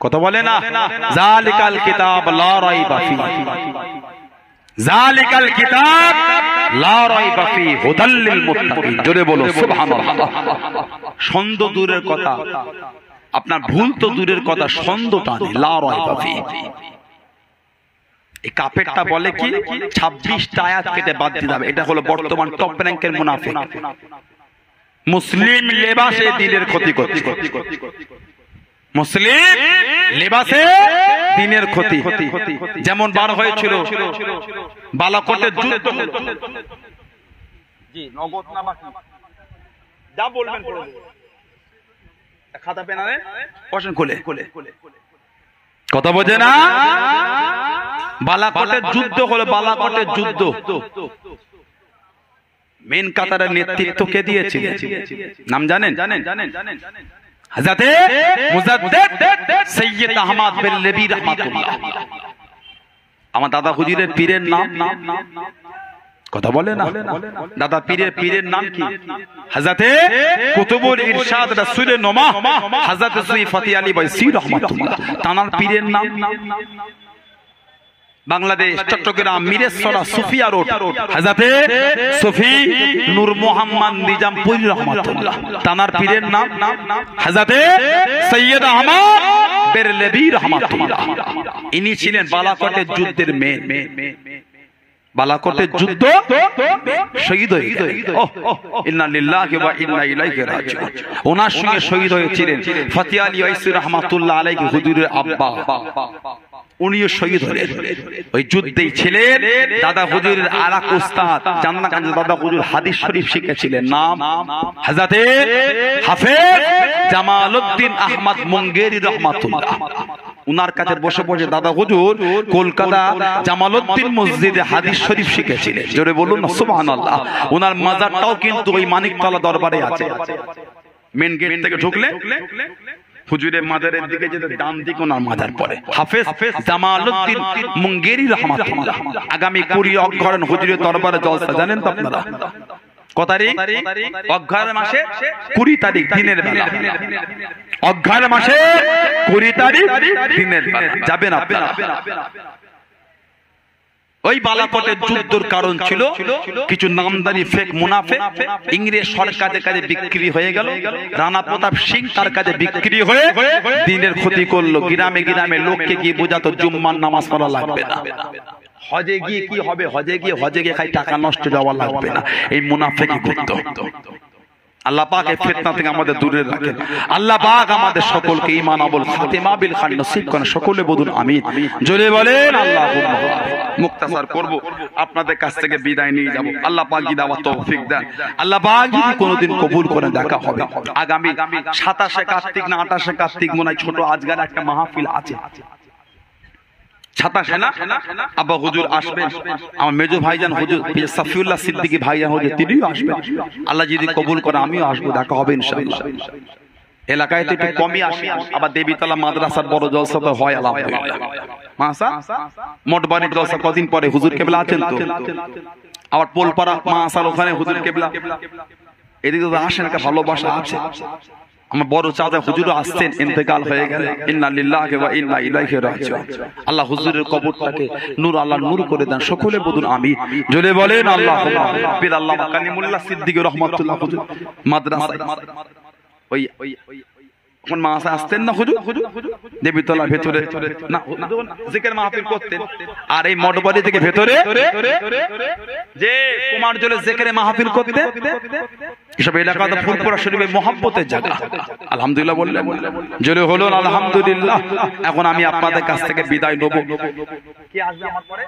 কথা বলে না? যালিকাল কিতাব লা রাইবা ফিহি, যালিকাল কিতাব লা রাইবা ফিহি হুদাল লিল মুত্তাকিন। জোরে বলো সুবহানাল্লাহ। সন্দেহ দূরের কথা, আপনার ভুল তো দূরের কথা, সন্দেহটা নেই। লা রাইবা ফিহি, এই কাফেরটা বলে কি 26টা আয়াত কেটে বাদ দিতে হবে। এটা হলো বর্তমান টপ র্যাঙ্কের মুনাফিক। মুসলিম লেবাসে দিনের ক্ষতি করছে, মুসলিম লেবাসে দিনের ক্ষতি। যেমন বার হয়েছিল বালাকোটের যুদ্ধ। জি, নগদ না বাকি যা বলবেন করে দেব। খাতা পেন আরে বসেন খুলে, কথা বোঝে না? বালাকোটের যুদ্ধ হলো, বালাকোটের যুদ্ধ। মেন কাতারের নেতৃত্ব কে দিয়েছিলেন নাম জানেন? হযরতে মুজাদ্দিদ সৈয়দ আহমদ বেরলভী রাহমাতুল্লাহ। আমার দাদা হুজুরের পীরের নাম, কথা বলে না? দাদা পীরের নাম কি? হযরতে কুতুবুল ইরশাদ রাসূলে নোমা হযরত সুফি আলী বাইসি রাহমাতুল্লাহ। তানার পীরের নাম বাংলাদেশ চট্টগ্রাম মিরেশ্বরা সুফিয়া রোড হযরতে সুফি নূর মোহাম্মদ নিজামপুরি রাহমাতুল্লাহ। তানার পীরের নাম হযরতে সৈয়দ আহমদ বেরলভী রাহমাতুল্লাহ। ইনি ছিলেন বালাকোটের যুদ্ধের মেন। বালাকোটের যুদ্ধ শহীদ হয়ে গেলেন। ইন্না লিল্লাহি ওয়া ইন্না ইলাইহি রাজিউন। ওনার সঙ্গে শহীদ হয়েছিলেন ফতি আলী ওয়াইসি রাহমাতুল্লাহ আলাইহি হুজুরের আব্বা, উনিও শহীদ হলেন ওই যুদ্ধেই ছিলেন। দাদা হুজুরের আরেক উস্তাদ জান্নাতগঞ্জ দাদা হুজুর হাদিস শরীফ শিখেছিলেন, নাম হযরতে হাফেজ জামালউদ্দিন আহমদ মুঙ্গেরি রাহমাতুল্লাহ। উনার কাছে বসে বসে দাদা হুজুর কলকাতা জামালউদ্দিন মসজিদে হাদিস শরীফ শিখেছিলেন। জোরে বলুন না সুবহানাল্লাহ। উনার মাজারটাও কিন্তু ওই মানিকতলা দরবারে আছে। মেন গেট থেকে ঢুকলে হুজুরের মাজারের দিকে যেতে ডান দিকে ওনার মাজার পড়ে। হাফেজ জামালউদ্দিন মুঙ্গেরি রাহমাতুল্লাহ। আগামী 20 অগ্রহায়ণ হুজুরের দরবারে জলসা, জানেন তো আপনারা? কত তারিখ? অগ্রহায়ণ মাসে 20 তারিখ দিনের বেলা। অগ্রহায়ণ মাসে 20 তারিখ দিনের বেলা যাবেন আপনারা। ওই বালাকোটের যুদ্ধের কারণ ছিল কিছু নামদারি ফেক মুনাফিক ইংরেজ সরকারের কাছে বিক্রি হয়ে গেল। রানা প্রতাপ সিং তার কাছে বিক্রি হয়ে দিনের ক্ষতি করলো। গ্রামে গ্রামে লোককে গিয়ে বোঝাতো জুম্মার নামাজ পড়া লাগবে না, হজে গিয়ে কি হবে, হজে গিয়ে খাই টাকা নষ্ট যাওয়া লাগবে না। এই মুনাফিকই করতো। আল্লাহ পাক এই ফিতনা থেকে আমাদের দূরে রাখেন। আল্লাহ পাক আমাদের সকলকে ঈমান আমল খাতিমা বিল খান নসিব করেন। সকলে বলুন আমিন। জোরে বলেন আল্লাহুম্মা। মুক্তাসার করব, আপনাদের কাছ থেকে বিদায় নিয়ে যাব। আল্লাহ পাক যদি দাওয়াত তৌফিক দেন, আল্লাহ পাক যদি কোনোদিন কবুল করে দেখা হবে। আগামী 27 কার্তিক না 28 কার্তিক মনে হয় ছোট আজগার একটা মাহফিল আছে। 27 না আব্বা হুজুর আসবেন, আমার মেজো ভাইজান হুজুর সাফিউল্লাহ সিদ্দিকী ভাইজান হুজুর তিনিও আসবেন। আল্লাহ যদি কবুল করে আমিও আসবো, দেখা হবে ইনশাআল্লাহ। এলাকায় তো একটু কমই আসে, আবার দেবীতলা মাদ্রাসার বড় জলসা তো হয় আলহামদুলিল্লাহ। মাসা মোটবাড়ির জলসা কদিন পরে হুজুর কেবলা আছেন তো, আবার পোলপাড়া মাসার ওখানে হুজুর কেবলা। এদিকে তো আসেন, একটা ভালোবাসা আছে। আমার বড় চাচা হুজুর আসছেন, ইন্তেকাল হয়ে গেলেন। ইন্না লিল্লাহি ওয়া ইন্না ইলাইহি রাজিউন। আল্লাহ হুজুরের কবরটাকে নূর আল্লাহ নূর করে দেন। সকলে বলুন আমিন। জোরে বলেন আল্লাহুম্মা। পীর আল্লামা কালিমুল্লাহ সিদ্দিকী রাহমাতুল্লাহ হুজুর মাদ্রাসা ওই এখন মাসে আসতেন না হুজুর দেবীতলার ভেতরে না জিকির মাহফিল করতেন, আর এই মঠবাড়ি থেকে ভেতরে যে কুমার জলে জিকির মাহফিল করতে, এসব এলাকাতে ফুলপুরা শরীফে মহব্বতের জায়গা। আলহামদুলিল্লাহ বললেন, জোরে হলো আলহামদুলিল্লাহ। এখন আমি আপনাদের কাছ থেকে বিদায় নেব। কি আসবে আমার পরে?